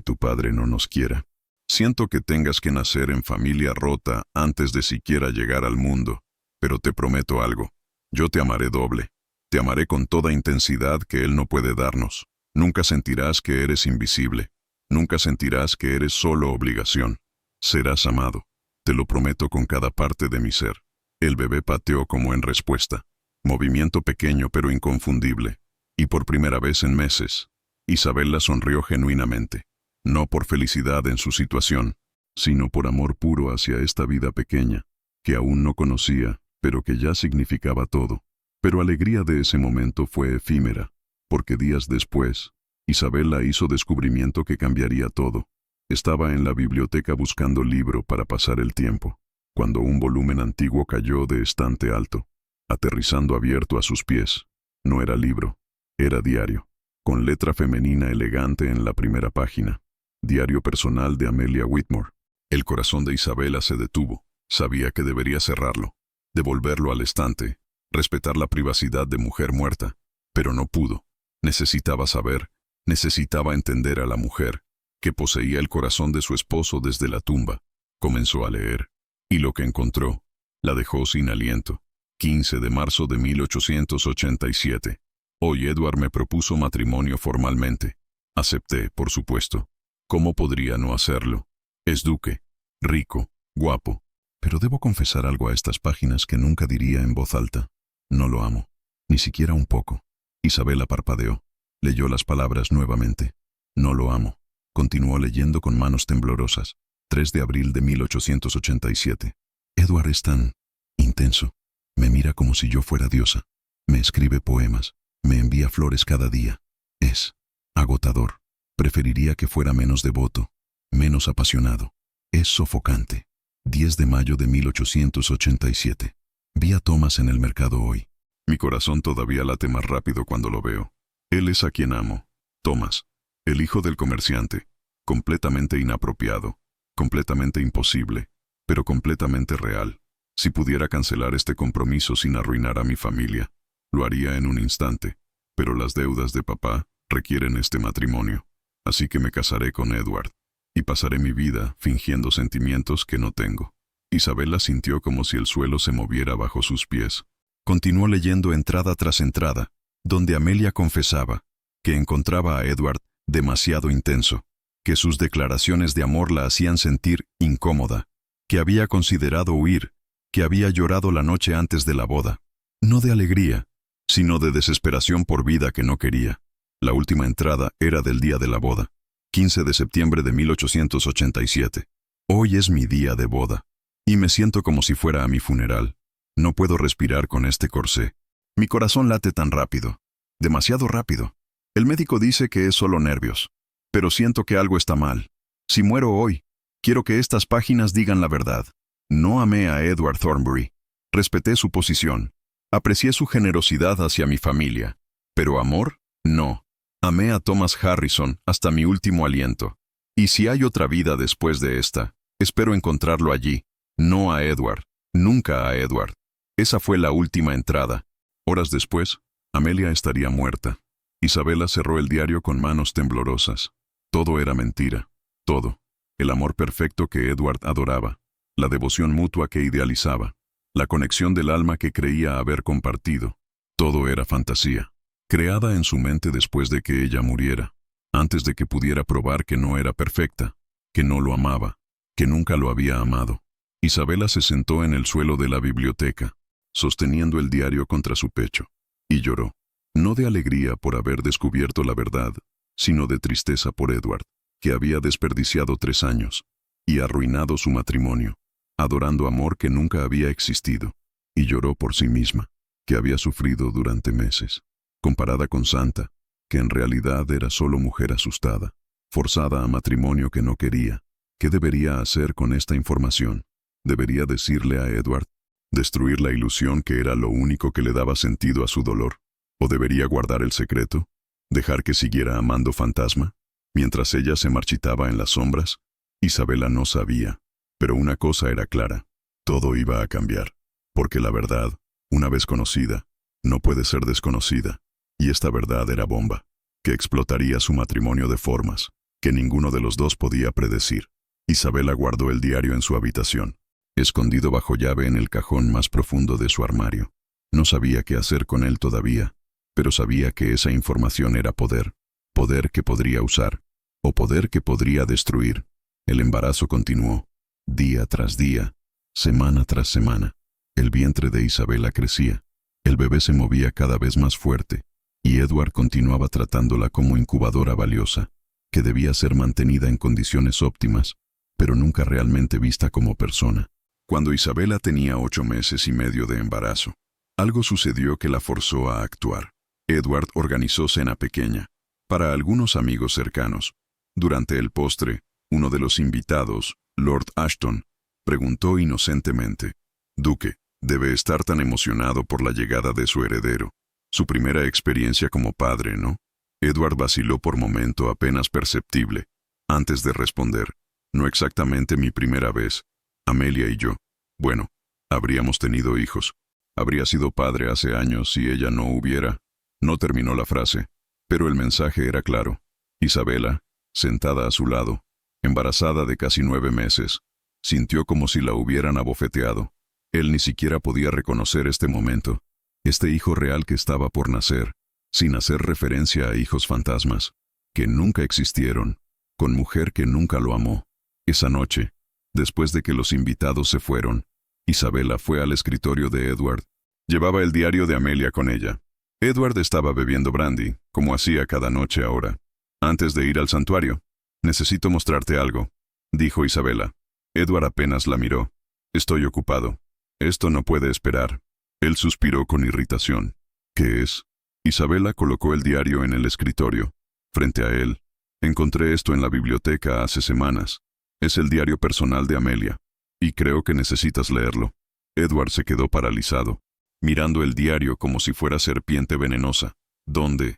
tu padre no nos quiera. Siento que tengas que nacer en familia rota antes de siquiera llegar al mundo, pero te prometo algo, yo te amaré doble. Te amaré con toda intensidad que él no puede darnos. Nunca sentirás que eres invisible. Nunca sentirás que eres solo obligación. Serás amado. Te lo prometo con cada parte de mi ser». El bebé pateó como en respuesta. Movimiento pequeño pero inconfundible. Y por primera vez en meses, Isabela sonrió genuinamente. No por felicidad en su situación, sino por amor puro hacia esta vida pequeña, que aún no conocía, pero que ya significaba todo. Pero alegría de ese momento fue efímera, porque días después, Isabela hizo descubrimiento que cambiaría todo. Estaba en la biblioteca buscando libro para pasar el tiempo, cuando un volumen antiguo cayó de estante alto, aterrizando abierto a sus pies. No era libro, era diario, con letra femenina elegante en la primera página. Diario personal de Amelia Whitmore. El corazón de Isabela se detuvo. Sabía que debería cerrarlo, devolverlo al estante, respetar la privacidad de mujer muerta, pero no pudo. Necesitaba saber, necesitaba entender a la mujer, que poseía el corazón de su esposo desde la tumba. Comenzó a leer, y lo que encontró la dejó sin aliento. 15 de marzo de 1887. Hoy Edward me propuso matrimonio formalmente. Acepté, por supuesto. ¿Cómo podría no hacerlo? Es duque, rico, guapo. Pero debo confesar algo a estas páginas que nunca diría en voz alta. No lo amo, ni siquiera un poco. Isabela parpadeó. Leyó las palabras nuevamente. No lo amo. Continuó leyendo con manos temblorosas. 3 de abril de 1887. Edward es tan intenso. Me mira como si yo fuera diosa. Me escribe poemas. Me envía flores cada día. Es agotador. Preferiría que fuera menos devoto, menos apasionado. Es sofocante. 10 de mayo de 1887. Vi a Thomas en el mercado hoy. Mi corazón todavía late más rápido cuando lo veo. Él es a quien amo. Thomas, el hijo del comerciante. Completamente inapropiado. Completamente imposible, pero completamente real. Si pudiera cancelar este compromiso sin arruinar a mi familia, lo haría en un instante. Pero las deudas de papá requieren este matrimonio. Así que me casaré con Edward. Y pasaré mi vida fingiendo sentimientos que no tengo. Isabela sintió como si el suelo se moviera bajo sus pies. Continuó leyendo entrada tras entrada, donde Amelia confesaba que encontraba a Edward demasiado intenso, que sus declaraciones de amor la hacían sentir incómoda, que había considerado huir, que había llorado la noche antes de la boda. No de alegría, sino de desesperación por vida que no quería. La última entrada era del día de la boda, 15 de septiembre de 1887. Hoy es mi día de boda, y me siento como si fuera a mi funeral. No puedo respirar con este corsé. Mi corazón late tan rápido, demasiado rápido. El médico dice que es solo nervios, pero siento que algo está mal. Si muero hoy, quiero que estas páginas digan la verdad. No amé a Edward Thornbury. Respeté su posición. Aprecié su generosidad hacia mi familia. Pero amor, no. Amé a Thomas Harrison hasta mi último aliento. Y si hay otra vida después de esta, espero encontrarlo allí. No a Edward. Nunca a Edward. Esa fue la última entrada. Horas después, Amelia estaría muerta. Isabela cerró el diario con manos temblorosas. Todo era mentira. Todo. El amor perfecto que Edward adoraba. La devoción mutua que idealizaba. La conexión del alma que creía haber compartido. Todo era fantasía. Creada en su mente después de que ella muriera. Antes de que pudiera probar que no era perfecta. Que no lo amaba. Que nunca lo había amado. Isabela se sentó en el suelo de la biblioteca, sosteniendo el diario contra su pecho, y lloró. No de alegría por haber descubierto la verdad, sino de tristeza por Edward, que había desperdiciado 3 años, y arruinado su matrimonio, adorando amor que nunca había existido, y lloró por sí misma, que había sufrido durante meses, comparada con Santa, que en realidad era solo mujer asustada, forzada a matrimonio que no quería. ¿Qué debería hacer con esta información? ¿Debería decirle a Edward? ¿Destruir la ilusión que era lo único que le daba sentido a su dolor? ¿O debería guardar el secreto? ¿Dejar que siguiera amando fantasma? Mientras ella se marchitaba en las sombras, Isabela no sabía. Pero una cosa era clara. Todo iba a cambiar. Porque la verdad, una vez conocida, no puede ser desconocida. Y esta verdad era bomba, que explotaría su matrimonio de formas que ninguno de los dos podía predecir. Isabela guardó el diario en su habitación, escondido bajo llave en el cajón más profundo de su armario. No sabía qué hacer con él todavía, pero sabía que esa información era poder, poder que podría usar, o poder que podría destruir. El embarazo continuó, día tras día, semana tras semana. El vientre de Isabela crecía, el bebé se movía cada vez más fuerte, y Edward continuaba tratándola como incubadora valiosa, que debía ser mantenida en condiciones óptimas, pero nunca realmente vista como persona. Cuando Isabela tenía 8 meses y medio de embarazo, algo sucedió que la forzó a actuar. Edward organizó cena pequeña, para algunos amigos cercanos. Durante el postre, uno de los invitados, Lord Ashton, preguntó inocentemente: «Duque, debe estar tan emocionado por la llegada de su heredero. Su primera experiencia como padre, ¿no?». Edward vaciló por momento apenas perceptible, antes de responder: «No exactamente mi primera vez. Amelia y yo. Bueno, habríamos tenido hijos. Habría sido padre hace años si ella no hubiera». No terminó la frase, pero el mensaje era claro. Isabela, sentada a su lado, embarazada de casi 9 meses, Sintió como si la hubieran abofeteado. Él ni siquiera podía reconocer este momento, este hijo real que estaba por nacer, sin hacer referencia a hijos fantasmas, que nunca existieron, con mujer que nunca lo amó. Esa noche, después de que los invitados se fueron, Isabela fue al escritorio de Edward. Llevaba el diario de Amelia con ella. Edward estaba bebiendo brandy, como hacía cada noche ahora. Antes de ir al santuario, necesito mostrarte algo, dijo Isabela. Edward apenas la miró. Estoy ocupado. Esto no puede esperar. Él suspiró con irritación. ¿Qué es? Isabela colocó el diario en el escritorio, frente a él. Encontré esto en la biblioteca hace semanas. Es el diario personal de Amelia, y creo que necesitas leerlo. Edward se quedó paralizado, mirando el diario como si fuera serpiente venenosa. ¿Dónde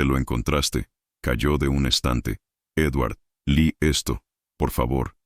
lo encontraste? Cayó de un estante. Edward, lee esto. Por favor.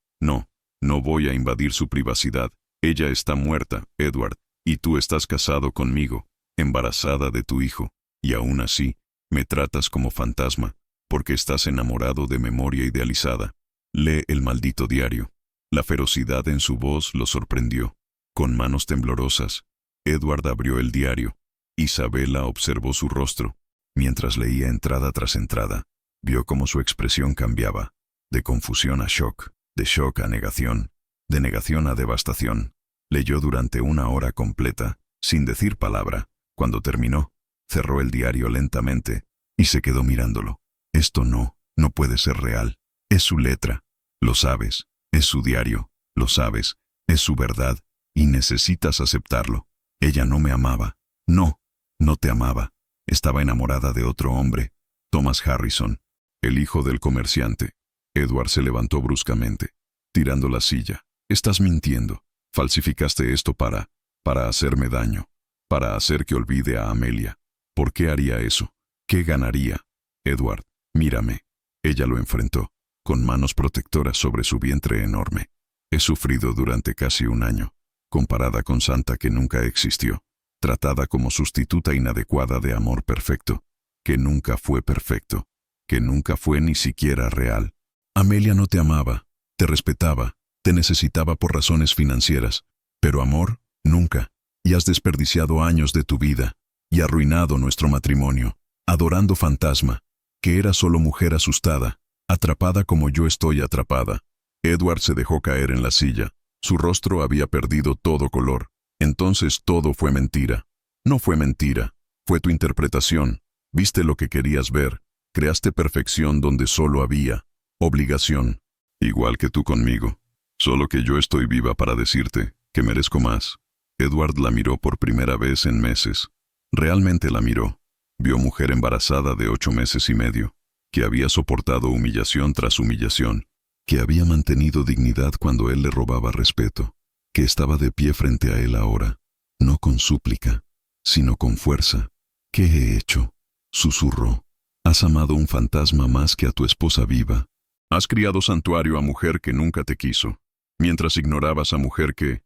No voy a invadir su privacidad. Ella está muerta, Edward, y tú estás casado conmigo, embarazada de tu hijo, y aún así, me tratas como fantasma, porque estás enamorado de memoria idealizada. Lee el maldito diario. La ferocidad en su voz lo sorprendió. Con manos temblorosas, Edward abrió el diario. Isabela observó su rostro. Mientras leía entrada tras entrada, vio cómo su expresión cambiaba, de confusión a shock, de shock a negación, de negación a devastación. Leyó durante 1 hora completa, sin decir palabra. Cuando terminó, cerró el diario lentamente y se quedó mirándolo. Esto no puede ser real. Es su letra. Lo sabes. Es su diario. Lo sabes. Es su verdad. Y necesitas aceptarlo. Ella no me amaba. No te amaba. Estaba enamorada de otro hombre. Thomas Harrison, el hijo del comerciante. Edward se levantó bruscamente, tirando la silla. Estás mintiendo. Falsificaste esto para hacerme daño, para hacer que olvide a Amelia. ¿Por qué haría eso? ¿Qué ganaría? Edward, mírame. Ella lo enfrentó, con manos protectoras sobre su vientre enorme. He sufrido durante casi 1 año, comparada con Santa que nunca existió, tratada como sustituta inadecuada de amor perfecto, que nunca fue perfecto, que nunca fue ni siquiera real. Amelia no te amaba, te respetaba, te necesitaba por razones financieras, pero amor, nunca. Y has desperdiciado años de tu vida, y arruinado nuestro matrimonio, adorando fantasma, que era solo mujer asustada, atrapada como yo estoy atrapada. Edward se dejó caer en la silla. Su rostro había perdido todo color. Entonces todo fue mentira. No fue mentira, fue tu interpretación. Viste lo que querías ver, creaste perfección donde solo había obligación. Igual que tú conmigo. Solo que yo estoy viva para decirte que merezco más. Edward la miró por primera vez en meses. Realmente la miró. Vio mujer embarazada de 8 meses y medio, que había soportado humillación tras humillación, que había mantenido dignidad cuando él le robaba respeto, que estaba de pie frente a él ahora, no con súplica, sino con fuerza. ¿Qué he hecho? Susurró. Has amado un fantasma más que a tu esposa viva. Has criado santuario a mujer que nunca te quiso, mientras ignorabas a mujer que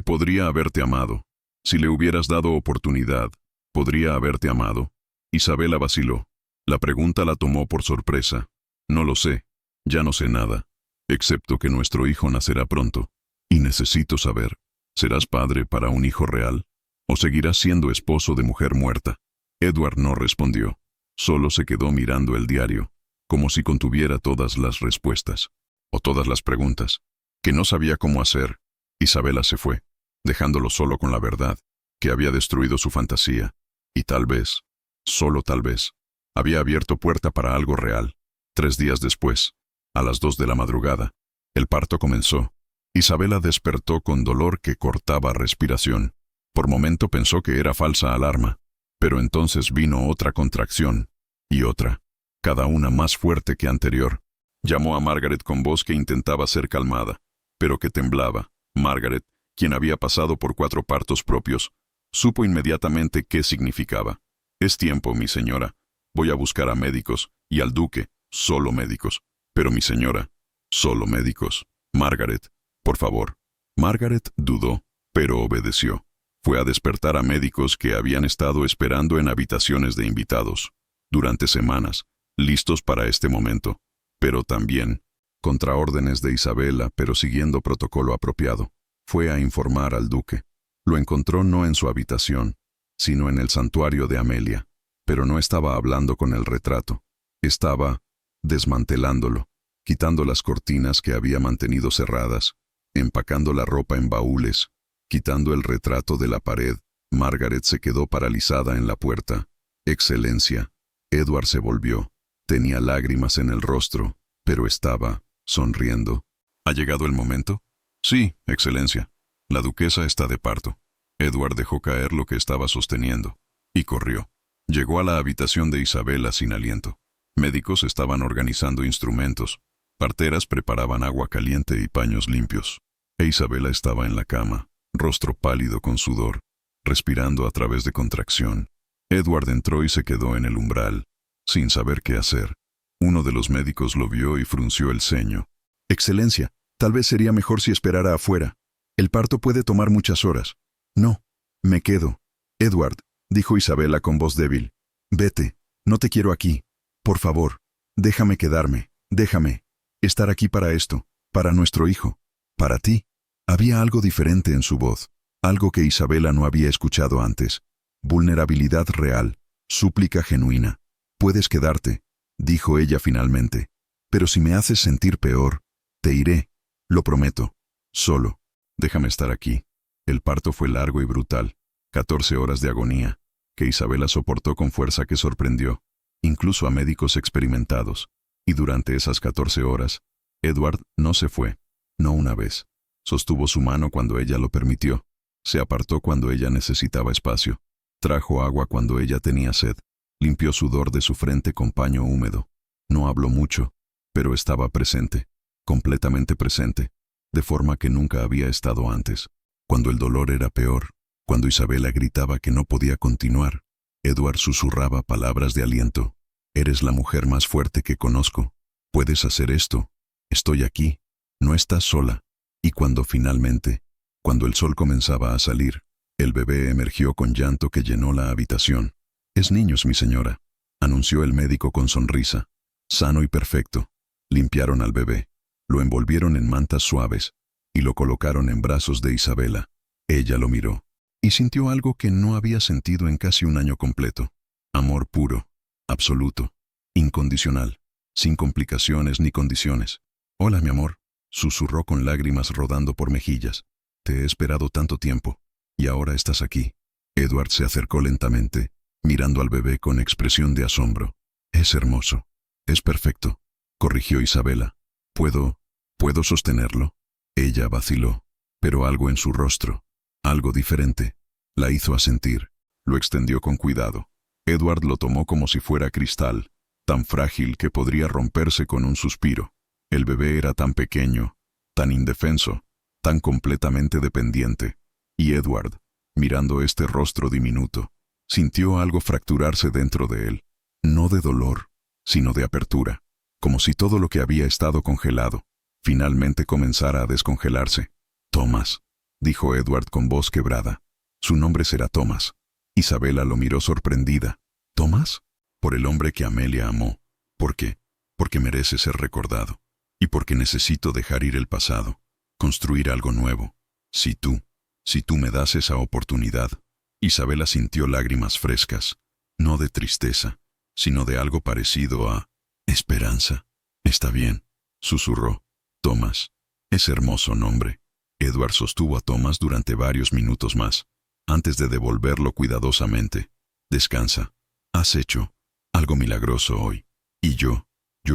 podría haberte amado. Si le hubieras dado oportunidad, podría haberte amado. Isabela vaciló. La pregunta la tomó por sorpresa. No lo sé. Ya no sé nada. Excepto que nuestro hijo nacerá pronto. Y necesito saber, ¿serás padre para un hijo real? ¿O seguirás siendo esposo de mujer muerta? Edward no respondió. Solo se quedó mirando el diario, como si contuviera todas las respuestas, o todas las preguntas, que no sabía cómo hacer. Isabela se fue, dejándolo solo con la verdad, que había destruido su fantasía, y tal vez, solo tal vez, había abierto puerta para algo real. 3 días después, a las 2 de la madrugada, el parto comenzó. Isabela despertó con dolor que cortaba respiración. Por momento pensó que era falsa alarma, pero entonces vino otra contracción, y otra, cada una más fuerte que anterior. Llamó a Margaret con voz que intentaba ser calmada, pero que temblaba. Margaret, quien había pasado por 4 partos propios, supo inmediatamente qué significaba. Es tiempo, mi señora. Voy a buscar a médicos, y al duque, solo médicos. Pero mi señora, solo médicos. Margaret, por favor. Margaret dudó, pero obedeció. Fue a despertar a médicos que habían estado esperando en habitaciones de invitados durante semanas, listos para este momento, pero también contra órdenes de Isabela, pero siguiendo protocolo apropiado. Fue a informar al duque. Lo encontró no en su habitación, sino en el santuario de Amelia, pero no estaba hablando con el retrato. Estaba desmantelándolo, quitando las cortinas que había mantenido cerradas, empacando la ropa en baúles, quitando el retrato de la pared. Margaret se quedó paralizada en la puerta. Excelencia. Edward se volvió. Tenía lágrimas en el rostro, pero estaba sonriendo. ¿Ha llegado el momento? Sí, Excelencia. La duquesa está de parto. Edward dejó caer lo que estaba sosteniendo y corrió. Llegó a la habitación de Isabela sin aliento. Médicos estaban organizando instrumentos. Parteras preparaban agua caliente y paños limpios. E Isabela estaba en la cama, rostro pálido con sudor, respirando a través de contracción. Edward entró y se quedó en el umbral, sin saber qué hacer. Uno de los médicos lo vio y frunció el ceño. Excelencia, tal vez sería mejor si esperara afuera. El parto puede tomar muchas horas. No, me quedo. Edward, dijo Isabela con voz débil. Vete, no te quiero aquí. Por favor, déjame quedarme, déjame estar aquí para esto, para nuestro hijo, para ti. Había algo diferente en su voz, algo que Isabela no había escuchado antes. Vulnerabilidad real, súplica genuina. Puedes quedarte, dijo ella finalmente. Pero si me haces sentir peor, te iré, lo prometo. Solo, déjame estar aquí. El parto fue largo y brutal, 14 horas de agonía, que Isabela soportó con fuerza que sorprendió, incluso a médicos experimentados. Y durante esas 14 horas, Edward no se fue, no una vez. Sostuvo su mano cuando ella lo permitió. Se apartó cuando ella necesitaba espacio. Trajo agua cuando ella tenía sed. Limpió sudor de su frente con paño húmedo. No habló mucho, pero estaba presente, completamente presente, de forma que nunca había estado antes. Cuando el dolor era peor, cuando Isabela gritaba que no podía continuar, Edward susurraba palabras de aliento. Eres la mujer más fuerte que conozco. Puedes hacer esto. Estoy aquí. No estás sola. Y cuando finalmente, cuando el sol comenzaba a salir, el bebé emergió con llanto que llenó la habitación. Es niños, mi señora, anunció el médico con sonrisa. Sano y perfecto. Limpiaron al bebé, lo envolvieron en mantas suaves y lo colocaron en brazos de Isabela. Ella lo miró y sintió algo que no había sentido en casi un año completo. Amor puro, absoluto, incondicional, sin complicaciones ni condiciones. Hola, mi amor, susurró con lágrimas rodando por mejillas. Te he esperado tanto tiempo, y ahora estás aquí. Edward se acercó lentamente, mirando al bebé con expresión de asombro. Es hermoso. Es perfecto, corrigió Isabela. ¿Puedo sostenerlo? Ella vaciló, pero algo en su rostro, algo diferente, la hizo asentir. Lo extendió con cuidado. Edward lo tomó como si fuera cristal, tan frágil que podría romperse con un suspiro. El bebé era tan pequeño, tan indefenso, tan completamente dependiente. Y Edward, mirando este rostro diminuto, sintió algo fracturarse dentro de él, no de dolor, sino de apertura, como si todo lo que había estado congelado, finalmente comenzara a descongelarse. Thomas, dijo Edward con voz quebrada. Su nombre será Thomas. Isabela lo miró sorprendida. ¿Thomas? Por el hombre que Amelia amó. ¿Por qué? Porque merece ser recordado. Y porque necesito dejar ir el pasado, construir algo nuevo. Si tú me das esa oportunidad. Isabela sintió lágrimas frescas, no de tristeza, sino de algo parecido a esperanza. Está bien, susurró. Thomas. Es hermoso nombre. Edward sostuvo a Thomas durante varios minutos más, antes de devolverlo cuidadosamente. Descansa. Has hecho algo milagroso hoy. Y yo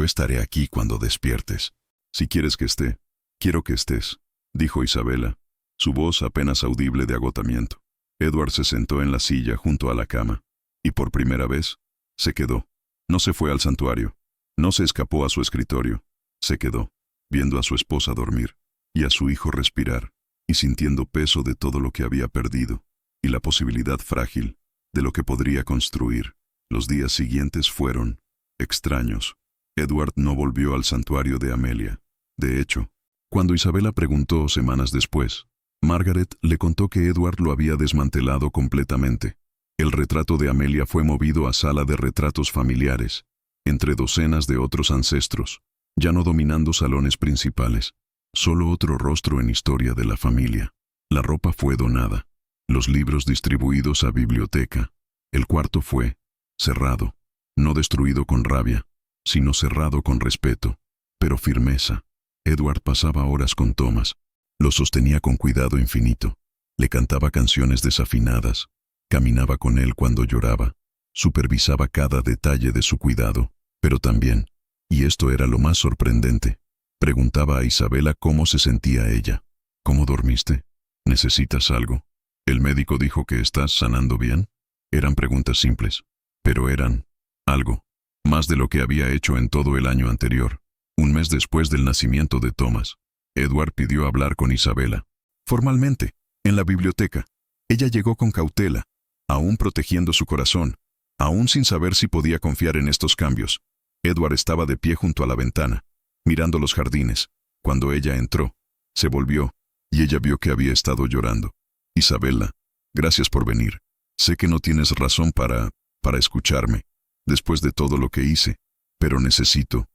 estaré aquí cuando despiertes. Si quieres que esté, quiero que estés, dijo Isabela, su voz apenas audible de agotamiento. Edward se sentó en la silla junto a la cama, y por primera vez, se quedó. No se fue al santuario, no se escapó a su escritorio, se quedó, viendo a su esposa dormir, y a su hijo respirar, y sintiendo peso de todo lo que había perdido, y la posibilidad frágil de lo que podría construir. Los días siguientes fueron extraños. Edward no volvió al santuario de Amelia. De hecho, cuando Isabela preguntó semanas después, Margaret le contó que Edward lo había desmantelado completamente. El retrato de Amelia fue movido a sala de retratos familiares, entre docenas de otros ancestros. ya no dominando salones principales, solo otro rostro en historia de la familia. La ropa fue donada, los libros distribuidos a biblioteca. El cuarto fue cerrado, no destruido con rabia, sino cerrado con respeto, pero firmeza. Edward pasaba horas con Thomas, lo sostenía con cuidado infinito, le cantaba canciones desafinadas, caminaba con él cuando lloraba, supervisaba cada detalle de su cuidado, pero también, y esto era lo más sorprendente, preguntaba a Isabela cómo se sentía ella. ¿Cómo dormiste? ¿Necesitas algo? ¿El médico dijo que estás sanando bien? Eran preguntas simples, pero eran algo más de lo que había hecho en todo el año anterior. Un mes después del nacimiento de Thomas, Edward pidió hablar con Isabela. Formalmente, en la biblioteca. Ella llegó con cautela, aún protegiendo su corazón, aún sin saber si podía confiar en estos cambios. Edward estaba de pie junto a la ventana, mirando los jardines. Cuando ella entró, se volvió, y ella vio que había estado llorando. Isabela, gracias por venir. Sé que no tienes razón para escucharme, después de todo lo que hice, pero necesito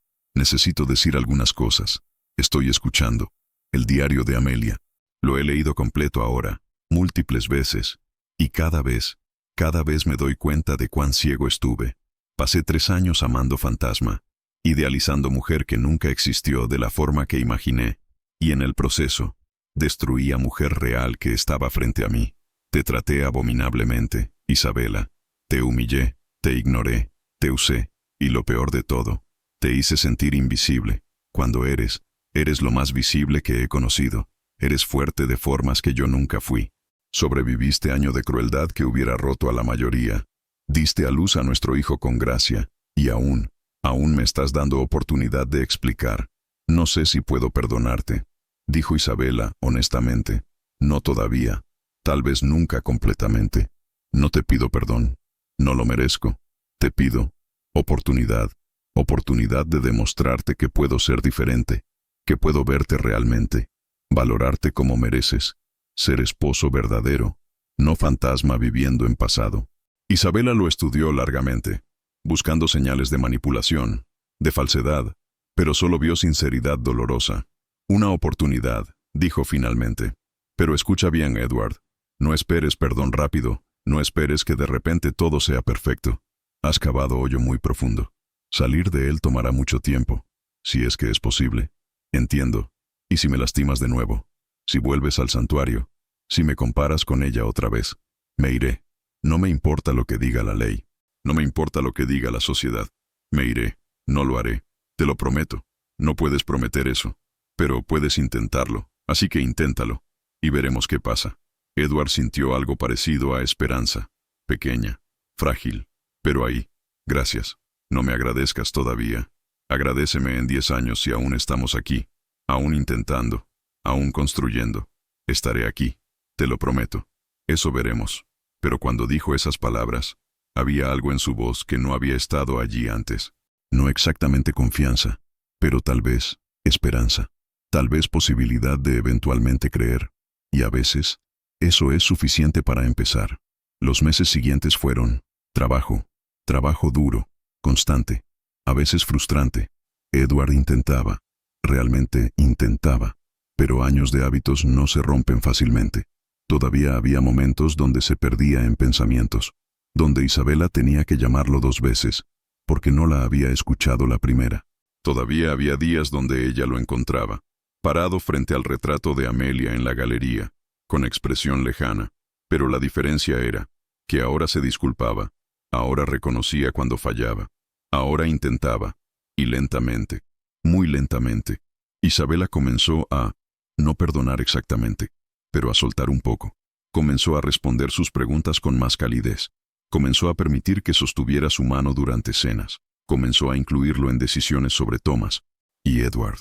decir algunas cosas. Estoy escuchando el diario de Amelia. Lo he leído completo ahora, múltiples veces, y cada vez me doy cuenta de cuán ciego estuve. Pasé 3 años amando fantasma, idealizando mujer que nunca existió de la forma que imaginé, y en el proceso, destruí a mujer real que estaba frente a mí. Te traté abominablemente, Isabela. Te humillé, te ignoré, te usé, y lo peor de todo, te hice sentir invisible, cuando eres lo más visible que he conocido. Eres fuerte de formas que yo nunca fui. Sobreviviste año de crueldad que hubiera roto a la mayoría. Diste a luz a nuestro hijo con gracia, y aún me estás dando oportunidad de explicar. No sé si puedo perdonarte, dijo Isabela, honestamente. No todavía, tal vez nunca completamente. No te pido perdón, no lo merezco. Te pido oportunidad de demostrarte que puedo ser diferente, que puedo verte realmente, valorarte como mereces, ser esposo verdadero, no fantasma viviendo en pasado. Isabela lo estudió largamente, buscando señales de manipulación, de falsedad, pero solo vio sinceridad dolorosa. Una oportunidad, dijo finalmente. Pero escucha bien, Edward. No esperes perdón rápido, no esperes que de repente todo sea perfecto. Has cavado hoyo muy profundo. Salir de él tomará mucho tiempo, si es que es posible. Entiendo. ¿Y si me lastimas de nuevo? Si vuelves al santuario, si me comparas con ella otra vez, me iré. No me importa lo que diga la ley, no me importa lo que diga la sociedad. Me iré, no lo haré, te lo prometo. No puedes prometer eso, pero puedes intentarlo, así que inténtalo, y veremos qué pasa. Edward sintió algo parecido a esperanza, pequeña, frágil, pero ahí. Gracias. No me agradezcas todavía. Agradéceme en 10 años si aún estamos aquí, aún intentando, aún construyendo. Estaré aquí, te lo prometo. Eso veremos. Pero cuando dijo esas palabras, había algo en su voz que no había estado allí antes. No exactamente confianza, pero tal vez esperanza. Tal vez posibilidad de eventualmente creer. Y a veces, eso es suficiente para empezar. Los meses siguientes fueron trabajo duro, constante, a veces frustrante. Edward intentaba, realmente intentaba, pero años de hábitos no se rompen fácilmente. Todavía había momentos donde se perdía en pensamientos, donde Isabela tenía que llamarlo 2 veces, porque no la había escuchado la primera. Todavía había días donde ella lo encontraba, parado frente al retrato de Amelia en la galería, con expresión lejana, pero la diferencia era que ahora se disculpaba, ahora reconocía cuando fallaba, ahora intentaba, y lentamente, muy lentamente, Isabela comenzó a no perdonar exactamente, pero a soltar un poco. Comenzó a responder sus preguntas con más calidez. Comenzó a permitir que sostuviera su mano durante cenas. Comenzó a incluirlo en decisiones sobre Thomas. Y Edward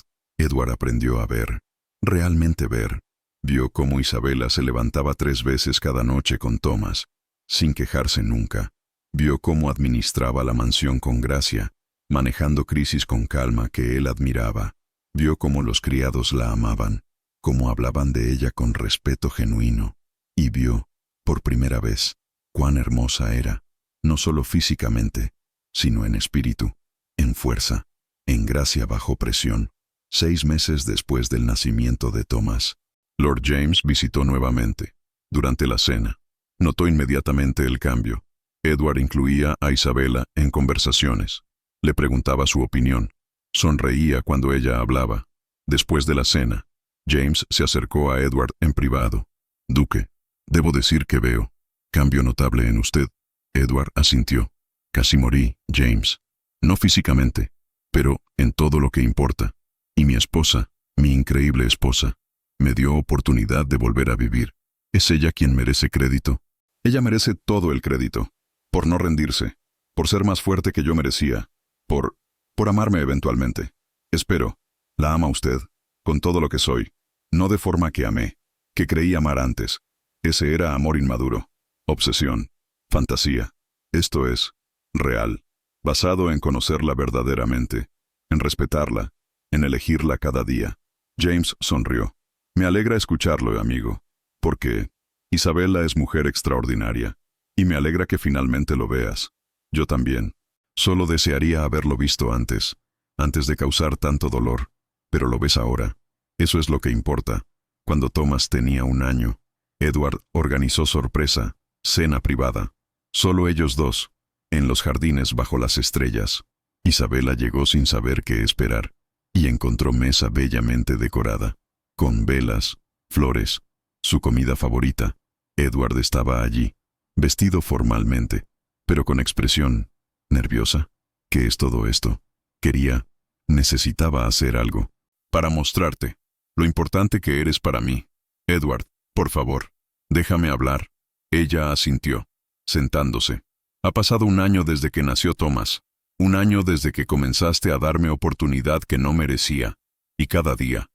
aprendió a ver, realmente ver. Vio cómo Isabela se levantaba 3 veces cada noche con Thomas, sin quejarse nunca. Vio cómo administraba la mansión con gracia, manejando crisis con calma que él admiraba. Vio cómo los criados la amaban, cómo hablaban de ella con respeto genuino. Y vio, por primera vez, cuán hermosa era, no solo físicamente, sino en espíritu, en fuerza, en gracia bajo presión, 6 meses después del nacimiento de Thomas. Lord James visitó nuevamente. Durante la cena, notó inmediatamente el cambio. Edward incluía a Isabella en conversaciones. Le preguntaba su opinión. Sonreía cuando ella hablaba. Después de la cena, James se acercó a Edward en privado. «Duque, debo decir que veo cambio notable en usted». Edward asintió. «Casi morí, James. No físicamente, pero en todo lo que importa. Y mi esposa, mi increíble esposa, me dio oportunidad de volver a vivir. ¿Es ella quien merece crédito? Ella merece todo el crédito. Por no rendirse, por ser más fuerte que yo merecía, por amarme eventualmente. Espero, la ama usted, con todo lo que soy, no de forma que amé, que creí amar antes. Ese era amor inmaduro, obsesión, fantasía. Esto es real, basado en conocerla verdaderamente, en respetarla, en elegirla cada día». James sonrió. «Me alegra escucharlo, amigo, porque Isabella es mujer extraordinaria, y me alegra que finalmente lo veas. Yo también. Solo desearía haberlo visto antes de causar tanto dolor, pero lo ves ahora. Eso es lo que importa». Cuando Thomas tenía 1 año, Edward organizó sorpresa, cena privada. Solo ellos dos, en los jardines bajo las estrellas. Isabella llegó sin saber qué esperar, y encontró mesa bellamente decorada, con velas, flores, su comida favorita. Edward estaba allí, vestido formalmente, pero con expresión nerviosa. ¿Qué es todo esto? Necesitaba hacer algo para mostrarte lo importante que eres para mí. Edward, por favor, déjame hablar. Ella asintió, sentándose. Ha pasado 1 año desde que nació Thomas. 1 año desde que comenzaste a darme oportunidad que no merecía. Y cada día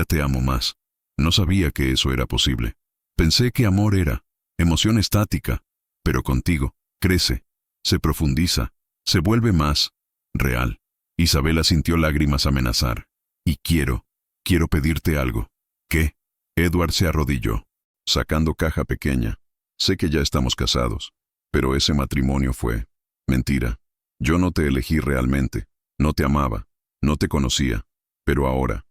te amo más. No sabía que eso era posible. Pensé que amor era emoción estática, pero contigo crece, se profundiza, se vuelve más real». Isabella sintió lágrimas amenazar. «Y quiero pedirte algo». «¿Qué?». Edward se arrodilló, sacando caja pequeña. «Sé que ya estamos casados, pero ese matrimonio fue mentira. Yo no te elegí realmente, no te amaba, no te conocía, pero ahora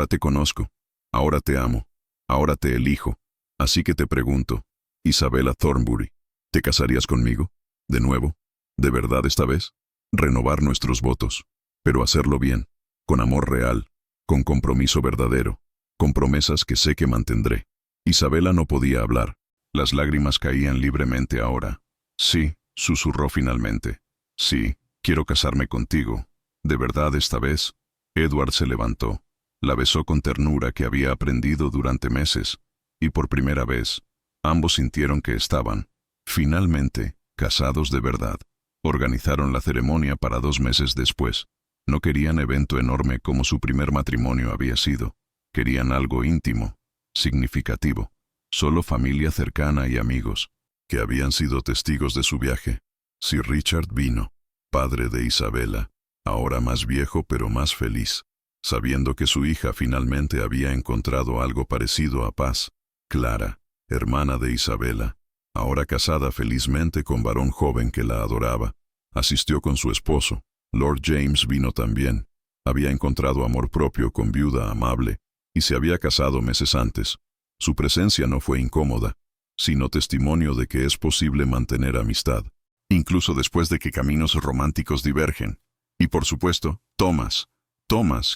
te conozco, ahora te amo, ahora te elijo. Así que te pregunto, Isabella Thornbury, ¿te casarías conmigo? ¿De nuevo? ¿De verdad esta vez? Renovar nuestros votos, pero hacerlo bien, con amor real, con compromiso verdadero, con promesas que sé que mantendré». Isabella no podía hablar. Las lágrimas caían libremente ahora. «Sí», susurró finalmente. «Sí, quiero casarme contigo. ¿De verdad esta vez?». Edward se levantó. La besó con ternura que había aprendido durante meses, y por primera vez, ambos sintieron que estaban, finalmente, casados de verdad. Organizaron la ceremonia para 2 meses después. No querían evento enorme como su primer matrimonio había sido. Querían algo íntimo, significativo. Solo familia cercana y amigos, que habían sido testigos de su viaje. Sir Richard vino, padre de Isabella, ahora más viejo pero más feliz, sabiendo que su hija finalmente había encontrado algo parecido a paz. Clara, hermana de Isabella, ahora casada felizmente con varón joven que la adoraba, asistió con su esposo. Lord James vino también. Había encontrado amor propio con viuda amable y se había casado meses antes. Su presencia no fue incómoda, sino testimonio de que es posible mantener amistad, incluso después de que caminos románticos divergen. Y por supuesto, Thomas,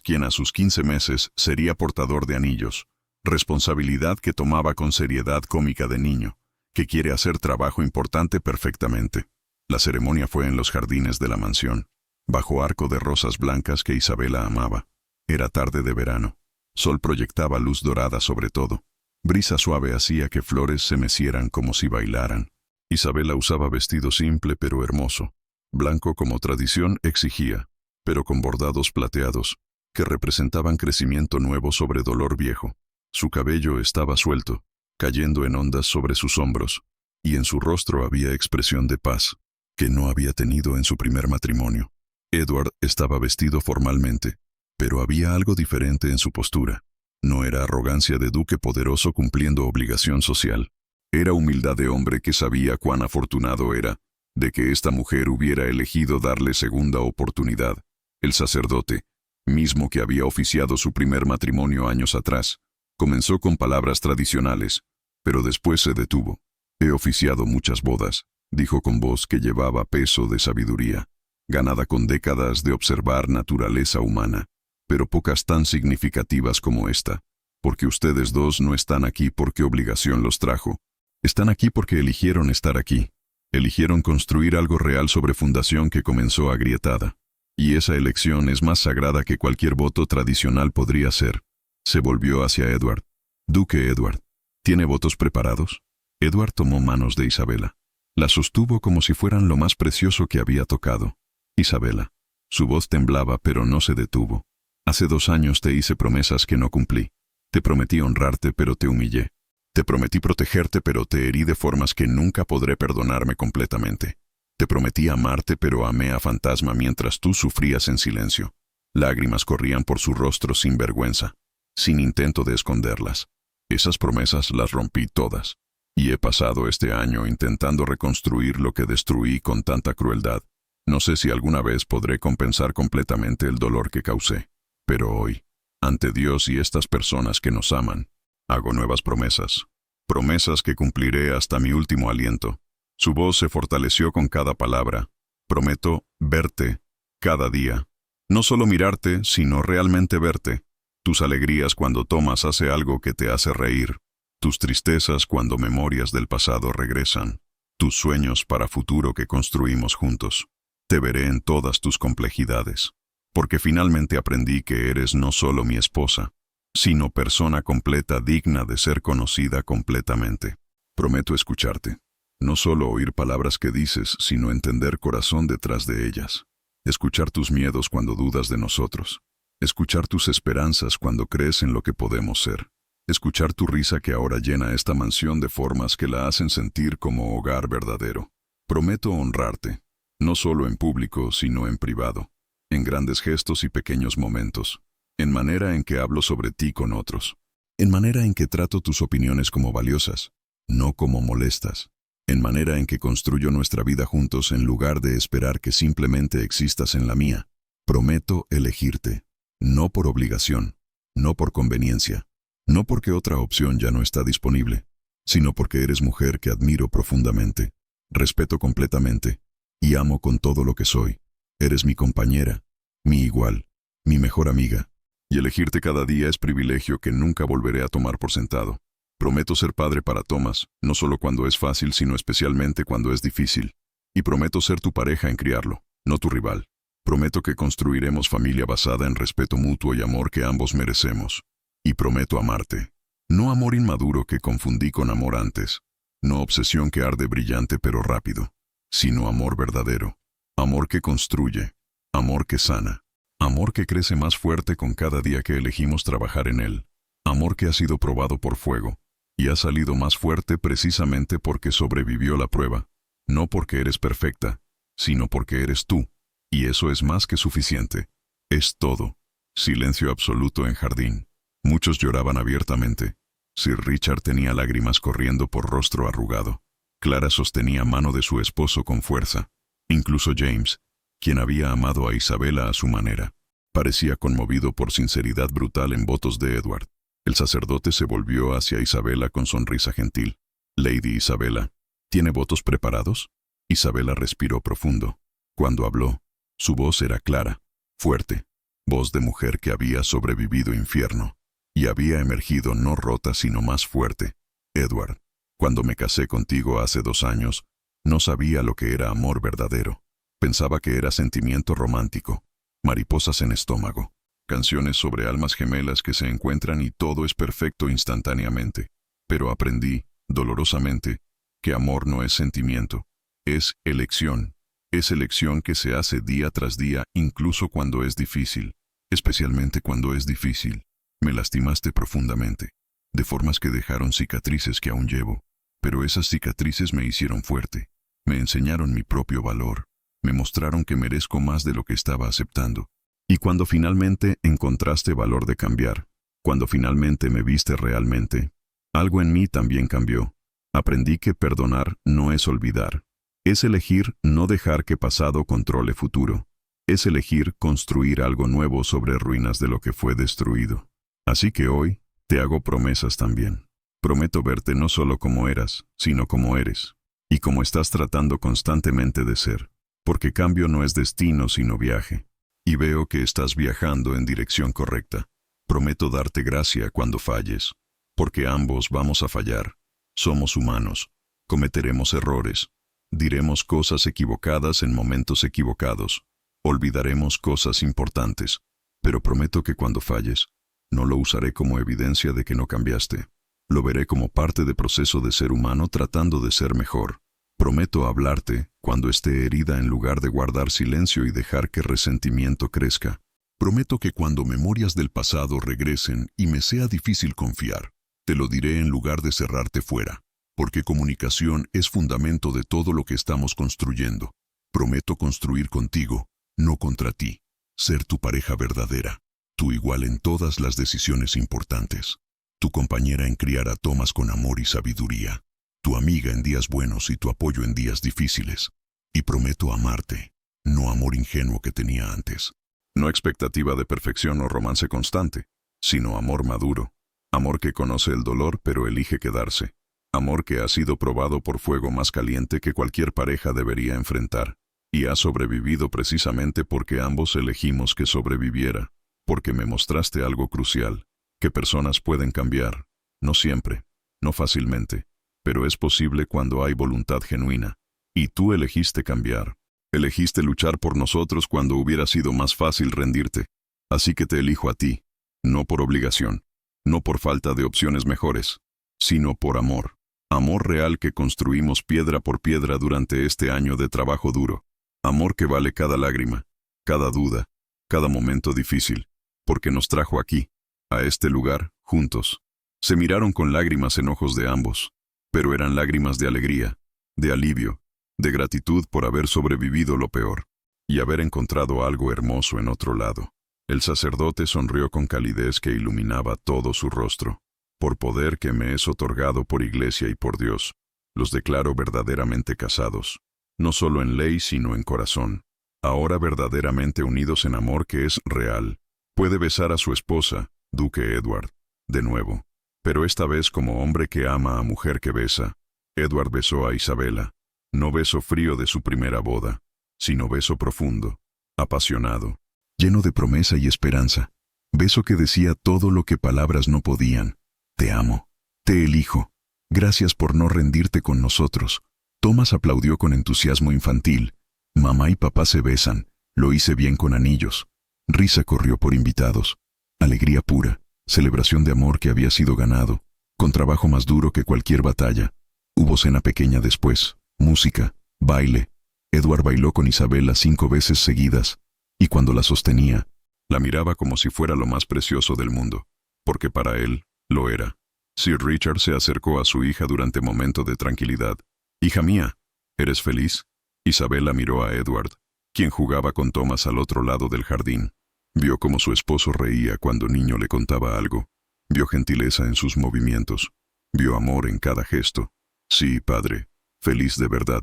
quien a sus 15 meses sería portador de anillos, responsabilidad que tomaba con seriedad cómica de niño, que quiere hacer trabajo importante perfectamente. La ceremonia fue en los jardines de la mansión, bajo arco de rosas blancas que Isabella amaba. Era tarde de verano. Sol proyectaba luz dorada sobre todo. Brisa suave hacía que flores se mecieran como si bailaran. Isabella usaba vestido simple pero hermoso, blanco como tradición exigía, pero con bordados plateados, que representaban crecimiento nuevo sobre dolor viejo. Su cabello estaba suelto, cayendo en ondas sobre sus hombros, y en su rostro había expresión de paz, que no había tenido en su primer matrimonio. Edward estaba vestido formalmente, pero había algo diferente en su postura. No era arrogancia de duque poderoso cumpliendo obligación social. Era humildad de hombre que sabía cuán afortunado era de que esta mujer hubiera elegido darle segunda oportunidad. El sacerdote, mismo que había oficiado su primer matrimonio años atrás, comenzó con palabras tradicionales, pero después se detuvo. He oficiado muchas bodas, dijo con voz que llevaba peso de sabiduría, ganada con décadas de observar naturaleza humana, pero pocas tan significativas como esta, porque ustedes dos no están aquí porque obligación los trajo. Están aquí porque eligieron estar aquí. Eligieron construir algo real sobre fundación que comenzó agrietada. Y esa elección es más sagrada que cualquier voto tradicional podría ser. Se volvió hacia Edward. Duque Edward, ¿tiene votos preparados? Edward tomó manos de Isabela. La sostuvo como si fueran lo más precioso que había tocado. Isabela. Su voz temblaba pero no se detuvo. Hace 2 años te hice promesas que no cumplí. Te prometí honrarte pero te humillé. Te prometí protegerte pero te herí de formas que nunca podré perdonarme completamente. Te prometí amarte pero amé a Fantasma mientras tú sufrías en silencio. Lágrimas corrían por su rostro sin vergüenza, sin intento de esconderlas. Esas promesas las rompí todas. Y he pasado este año intentando reconstruir lo que destruí con tanta crueldad. No sé si alguna vez podré compensar completamente el dolor que causé. Pero hoy, ante Dios y estas personas que nos aman, hago nuevas promesas. Promesas que cumpliré hasta mi último aliento. Su voz se fortaleció con cada palabra. Prometo verte cada día. No solo mirarte, sino realmente verte. Tus alegrías cuando Thomas hace algo que te hace reír. Tus tristezas cuando memorias del pasado regresan. Tus sueños para futuro que construimos juntos. Te veré en todas tus complejidades. Porque finalmente aprendí que eres no solo mi esposa, sino persona completa digna de ser conocida completamente. Prometo escucharte. No solo oír palabras que dices, sino entender corazón detrás de ellas. Escuchar tus miedos cuando dudas de nosotros. Escuchar tus esperanzas cuando crees en lo que podemos ser. Escuchar tu risa que ahora llena esta mansión de formas que la hacen sentir como hogar verdadero. Prometo honrarte, no solo en público, sino en privado. En grandes gestos y pequeños momentos. En manera en que hablo sobre ti con otros. En manera en que trato tus opiniones como valiosas, no como molestas. En manera en que construyo nuestra vida juntos en lugar de esperar que simplemente existas en la mía. Prometo elegirte, no por obligación, no por conveniencia, no porque otra opción ya no está disponible, sino porque eres mujer que admiro profundamente, respeto completamente y amo con todo lo que soy. Eres mi compañera, mi igual, mi mejor amiga, y elegirte cada día es privilegio que nunca volveré a tomar por sentado. Prometo ser padre para Thomas, no solo cuando es fácil, sino especialmente cuando es difícil. Y prometo ser tu pareja en criarlo, no tu rival. Prometo que construiremos familia basada en respeto mutuo y amor que ambos merecemos. Y prometo amarte. No amor inmaduro que confundí con amor antes. No obsesión que arde brillante pero rápido. Sino amor verdadero. Amor que construye. Amor que sana. Amor que crece más fuerte con cada día que elegimos trabajar en él. Amor que ha sido probado por fuego. Y ha salido más fuerte precisamente porque sobrevivió la prueba. No porque eres perfecta, sino porque eres tú. Y eso es más que suficiente. Es todo. Silencio absoluto en jardín. Muchos lloraban abiertamente. Sir Richard tenía lágrimas corriendo por rostro arrugado. Clara sostenía mano de su esposo con fuerza. Incluso James, quien había amado a Isabela a su manera, parecía conmovido por sinceridad brutal en votos de Edward. El sacerdote se volvió hacia Isabela con sonrisa gentil. Lady Isabela, ¿tiene votos preparados? Isabela respiró profundo. Cuando habló, su voz era clara, fuerte, voz de mujer que había sobrevivido infierno, y había emergido no rota sino más fuerte. Edward, cuando me casé contigo hace 2 años, no sabía lo que era amor verdadero. Pensaba que era sentimiento romántico, mariposas en estómago. Canciones sobre almas gemelas que se encuentran y todo es perfecto instantáneamente. Pero aprendí, dolorosamente, que amor no es sentimiento, es elección. Es elección que se hace día tras día, incluso cuando es difícil. Especialmente cuando es difícil. Me lastimaste profundamente, de formas que dejaron cicatrices que aún llevo. Pero esas cicatrices me hicieron fuerte, me enseñaron mi propio valor, me mostraron que merezco más de lo que estaba aceptando. Y cuando finalmente encontraste valor de cambiar, cuando finalmente me viste realmente, algo en mí también cambió. Aprendí que perdonar no es olvidar. Es elegir no dejar que pasado controle futuro. Es elegir construir algo nuevo sobre ruinas de lo que fue destruido. Así que hoy, te hago promesas también. Prometo verte no solo como eras, sino como eres, y como estás tratando constantemente de ser, porque cambio no es destino sino viaje. Y veo que estás viajando en dirección correcta. Prometo darte gracia cuando falles, porque ambos vamos a fallar. Somos humanos, cometeremos errores, diremos cosas equivocadas en momentos equivocados, olvidaremos cosas importantes, pero prometo que cuando falles, no lo usaré como evidencia de que no cambiaste. Lo veré como parte del proceso de ser humano tratando de ser mejor. Prometo hablarte cuando esté herida en lugar de guardar silencio y dejar que resentimiento crezca. Prometo que cuando memorias del pasado regresen y me sea difícil confiar, te lo diré en lugar de cerrarte fuera, porque comunicación es fundamento de todo lo que estamos construyendo. Prometo construir contigo, no contra ti, ser tu pareja verdadera, tu igual en todas las decisiones importantes, tu compañera en criar a Thomas con amor y sabiduría, tu amiga en días buenos y tu apoyo en días difíciles. Y prometo amarte, no amor ingenuo que tenía antes. No expectativa de perfección o romance constante, sino amor maduro, amor que conoce el dolor pero elige quedarse, amor que ha sido probado por fuego más caliente que cualquier pareja debería enfrentar, y ha sobrevivido precisamente porque ambos elegimos que sobreviviera, porque me mostraste algo crucial, que personas pueden cambiar, no siempre, no fácilmente, pero es posible cuando hay voluntad genuina, y tú elegiste cambiar. Elegiste luchar por nosotros cuando hubiera sido más fácil rendirte. Así que te elijo a ti, no por obligación, no por falta de opciones mejores, sino por amor. Amor real que construimos piedra por piedra durante este año de trabajo duro. Amor que vale cada lágrima, cada duda, cada momento difícil, porque nos trajo aquí, a este lugar, juntos. Se miraron con lágrimas en ojos de ambos, pero eran lágrimas de alegría, de alivio, de gratitud por haber sobrevivido lo peor, y haber encontrado algo hermoso en otro lado. El sacerdote sonrió con calidez que iluminaba todo su rostro. Por poder que me es otorgado por Iglesia y por Dios, los declaro verdaderamente casados, no solo en ley sino en corazón, ahora verdaderamente unidos en amor que es real. Puede besar a su esposa, Duque Edward, de nuevo, pero esta vez como hombre que ama a mujer que besa. Edward besó a Isabela. No beso frío de su primera boda, sino beso profundo, apasionado, lleno de promesa y esperanza. Beso que decía todo lo que palabras no podían. Te amo, te elijo. Gracias por no rendirte con nosotros. Thomas aplaudió con entusiasmo infantil. Mamá y papá se besan. Lo hice bien con anillos. Risa corrió por invitados. Alegría pura, celebración de amor que había sido ganado, con trabajo más duro que cualquier batalla. Hubo cena pequeña después. Música, baile. Edward bailó con Isabela 5 veces seguidas, y cuando la sostenía, la miraba como si fuera lo más precioso del mundo, porque para él, lo era. Sir Richard se acercó a su hija durante momento de tranquilidad. «Hija mía, ¿eres feliz?» Isabela miró a Edward, quien jugaba con Thomas al otro lado del jardín. Vio cómo su esposo reía cuando niño le contaba algo. Vio gentileza en sus movimientos. Vio amor en cada gesto. «Sí, padre. Feliz de verdad,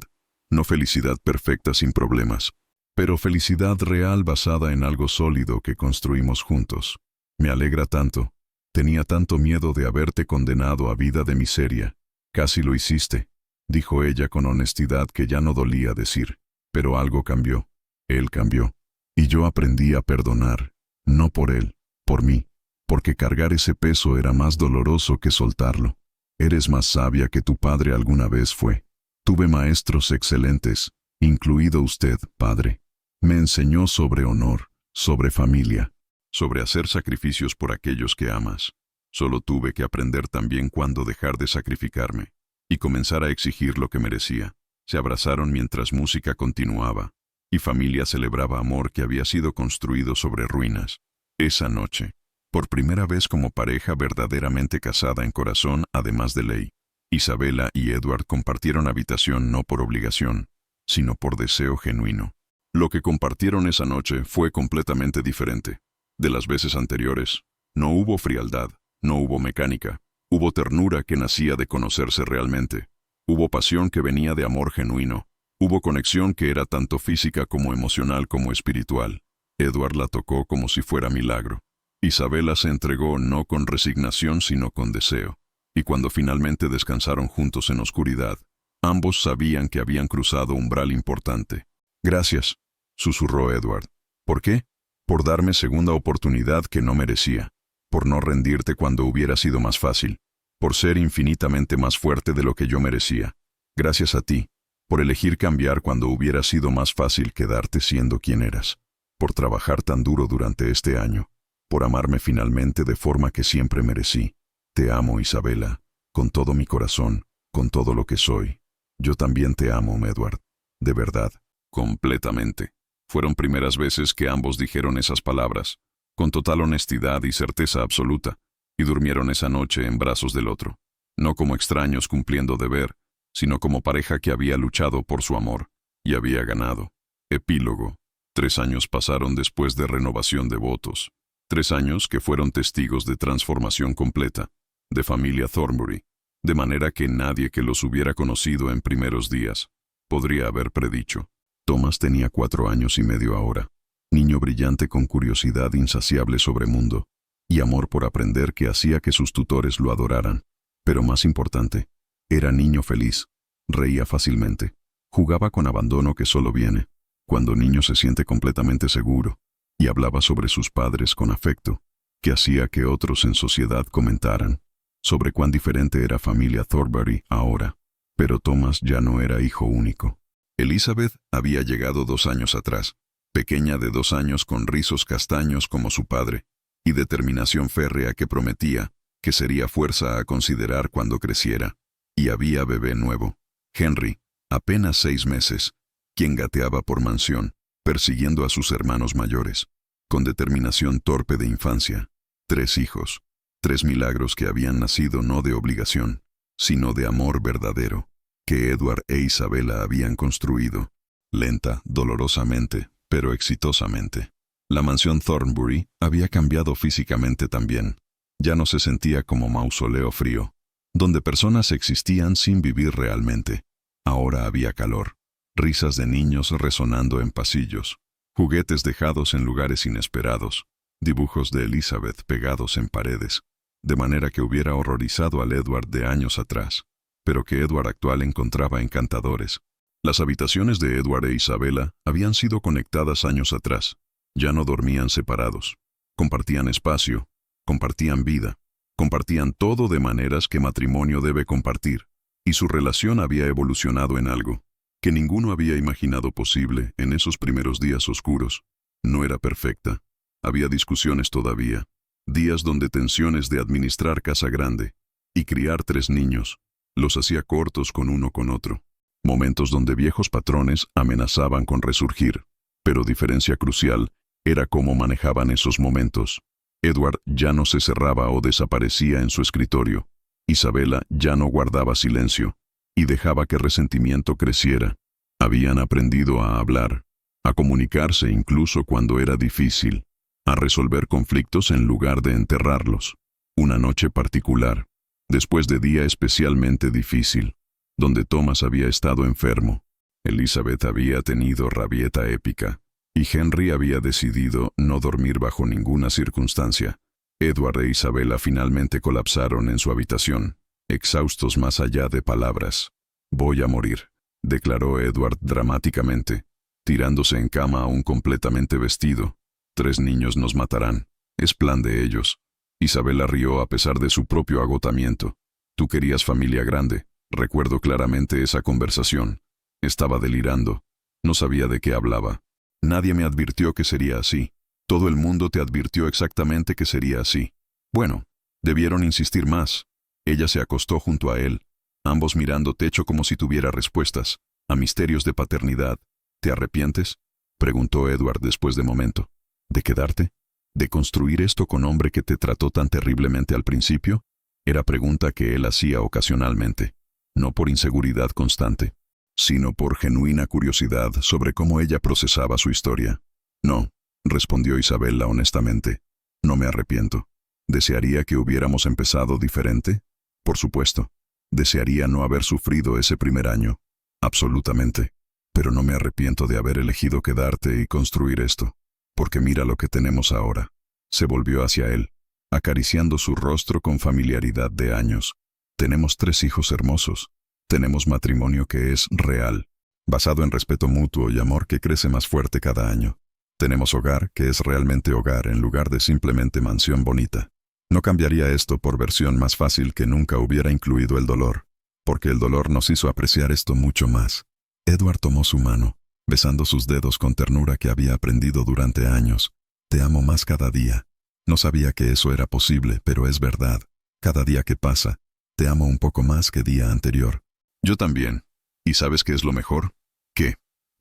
no felicidad perfecta sin problemas, pero felicidad real basada en algo sólido que construimos juntos. Me alegra tanto, tenía tanto miedo de haberte condenado a vida de miseria. Casi lo hiciste», dijo ella con honestidad que ya no dolía decir, pero algo cambió. Él cambió, y yo aprendí a perdonar, no por él, por mí, porque cargar ese peso era más doloroso que soltarlo. Eres más sabia que tu padre alguna vez fue. Tuve maestros excelentes, incluido usted, padre. Me enseñó sobre honor, sobre familia, sobre hacer sacrificios por aquellos que amas. Solo tuve que aprender también cuándo dejar de sacrificarme y comenzar a exigir lo que merecía. Se abrazaron mientras música continuaba, y familia celebraba amor que había sido construido sobre ruinas. Esa noche, por primera vez como pareja verdaderamente casada en corazón, además de ley, Isabela y Edward compartieron habitación no por obligación, sino por deseo genuino. Lo que compartieron esa noche fue completamente diferente. De las veces anteriores, no hubo frialdad, no hubo mecánica, hubo ternura que nacía de conocerse realmente. Hubo pasión que venía de amor genuino, Hubo conexión que era tanto física como emocional como espiritual. Edward la tocó como si fuera milagro. Isabela se entregó no con resignación sino con deseo. Y cuando finalmente descansaron juntos en oscuridad, ambos sabían que habían cruzado un umbral importante. «Gracias», susurró Edward. «¿Por qué?» «Por darme segunda oportunidad que no merecía. Por no rendirte cuando hubiera sido más fácil. Por ser infinitamente más fuerte de lo que yo merecía. Gracias a ti. Por elegir cambiar cuando hubiera sido más fácil quedarte siendo quien eras. Por trabajar tan duro durante este año. Por amarme finalmente de forma que siempre merecí. Te amo, Isabela, con todo mi corazón, con todo lo que soy. Yo también te amo, Edward. De verdad, completamente». Fueron primeras veces que ambos dijeron esas palabras, con total honestidad y certeza absoluta, y durmieron esa noche en brazos del otro. No como extraños cumpliendo deber, sino como pareja que había luchado por su amor, y había ganado. Epílogo. 3 años pasaron después de renovación de votos. 3 años que fueron testigos de transformación completa, de familia Thornbury, de manera que nadie que los hubiera conocido en primeros días podría haber predicho. Thomas tenía 4 años y medio ahora, niño brillante con curiosidad insaciable sobre mundo, y amor por aprender que hacía que sus tutores lo adoraran. Pero más importante, era niño feliz, reía fácilmente, jugaba con abandono que solo viene cuando niño se siente completamente seguro, y hablaba sobre sus padres con afecto, que hacía que otros en sociedad comentaran sobre cuán diferente era familia Thornbury ahora. Pero Thomas ya no era hijo único. Elizabeth había llegado 2 años atrás, pequeña de 2 años con rizos castaños como su padre, y determinación férrea que prometía que sería fuerza a considerar cuando creciera. Y había bebé nuevo, Henry, apenas 6 meses, quien gateaba por mansión, persiguiendo a sus hermanos mayores, con determinación torpe de infancia. 3 hijos, 3 milagros que habían nacido no de obligación, sino de amor verdadero, que Edward e Isabela habían construido, lenta, dolorosamente, pero exitosamente. La mansión Thornbury había cambiado físicamente también. Ya no se sentía como mausoleo frío, donde personas existían sin vivir realmente. Ahora había calor, risas de niños resonando en pasillos, juguetes dejados en lugares inesperados, dibujos de Elizabeth pegados en paredes, de manera que hubiera horrorizado al Edward de años atrás, pero que Edward actual encontraba encantadores. Las habitaciones de Edward e Isabela habían sido conectadas años atrás. Ya no dormían separados. Compartían espacio, compartían vida, compartían todo de maneras que matrimonio debe compartir, y su relación había evolucionado en algo que ninguno había imaginado posible en esos primeros días oscuros. No era perfecta. Había discusiones todavía, días donde tensiones de administrar casa grande y criar 3 niños los hacía cortos con uno con otro. Momentos donde viejos patrones amenazaban con resurgir, pero diferencia crucial era cómo manejaban esos momentos. Edward ya no se cerraba o desaparecía en su escritorio. Isabela ya no guardaba silencio y dejaba que resentimiento creciera. Habían aprendido a hablar, a comunicarse incluso cuando era difícil, a resolver conflictos en lugar de enterrarlos. Una noche particular, después de día especialmente difícil, donde Thomas había estado enfermo, Elizabeth había tenido rabieta épica, y Henry había decidido no dormir bajo ninguna circunstancia. Edward e Isabela finalmente colapsaron en su habitación, exhaustos más allá de palabras. «Voy a morir», declaró Edward dramáticamente, tirándose en cama aún completamente vestido. «3 niños nos matarán. Es plan de ellos». Isabela rió a pesar de su propio agotamiento. «Tú querías familia grande». Recuerdo claramente esa conversación. Estaba delirando. No sabía de qué hablaba. «Nadie me advirtió que sería así. Todo el mundo te advirtió exactamente que sería así». «Bueno, debieron insistir más». Ella se acostó junto a él, ambos mirando techo como si tuviera respuestas a misterios de paternidad. «¿Te arrepientes?», preguntó Edward después de momento. «¿De quedarte? ¿De construir esto con hombre que te trató tan terriblemente al principio?». Era pregunta que él hacía ocasionalmente, no por inseguridad constante, sino por genuina curiosidad sobre cómo ella procesaba su historia. «No», respondió Isabela honestamente. «No me arrepiento. ¿Desearía que hubiéramos empezado diferente? Por supuesto. Desearía no haber sufrido ese primer año. Absolutamente. pero no me arrepiento de haber elegido quedarte y construir esto, porque mira lo que tenemos ahora. Se volvió hacia él, acariciando su rostro con familiaridad de años. Tenemos 3 hijos hermosos. Tenemos matrimonio que es real, basado en respeto mutuo y amor que crece más fuerte cada año. Tenemos hogar que es realmente hogar en lugar de simplemente mansión bonita. No cambiaría esto por versión más fácil que nunca hubiera incluido el dolor, porque el dolor nos hizo apreciar esto mucho más. Edward tomó su mano, besando sus dedos con ternura que había aprendido durante años. Te amo más cada día. No sabía que eso era posible, pero es verdad. Cada día que pasa, te amo un poco más que día anterior. Yo también. ¿Y sabes qué es lo mejor? Que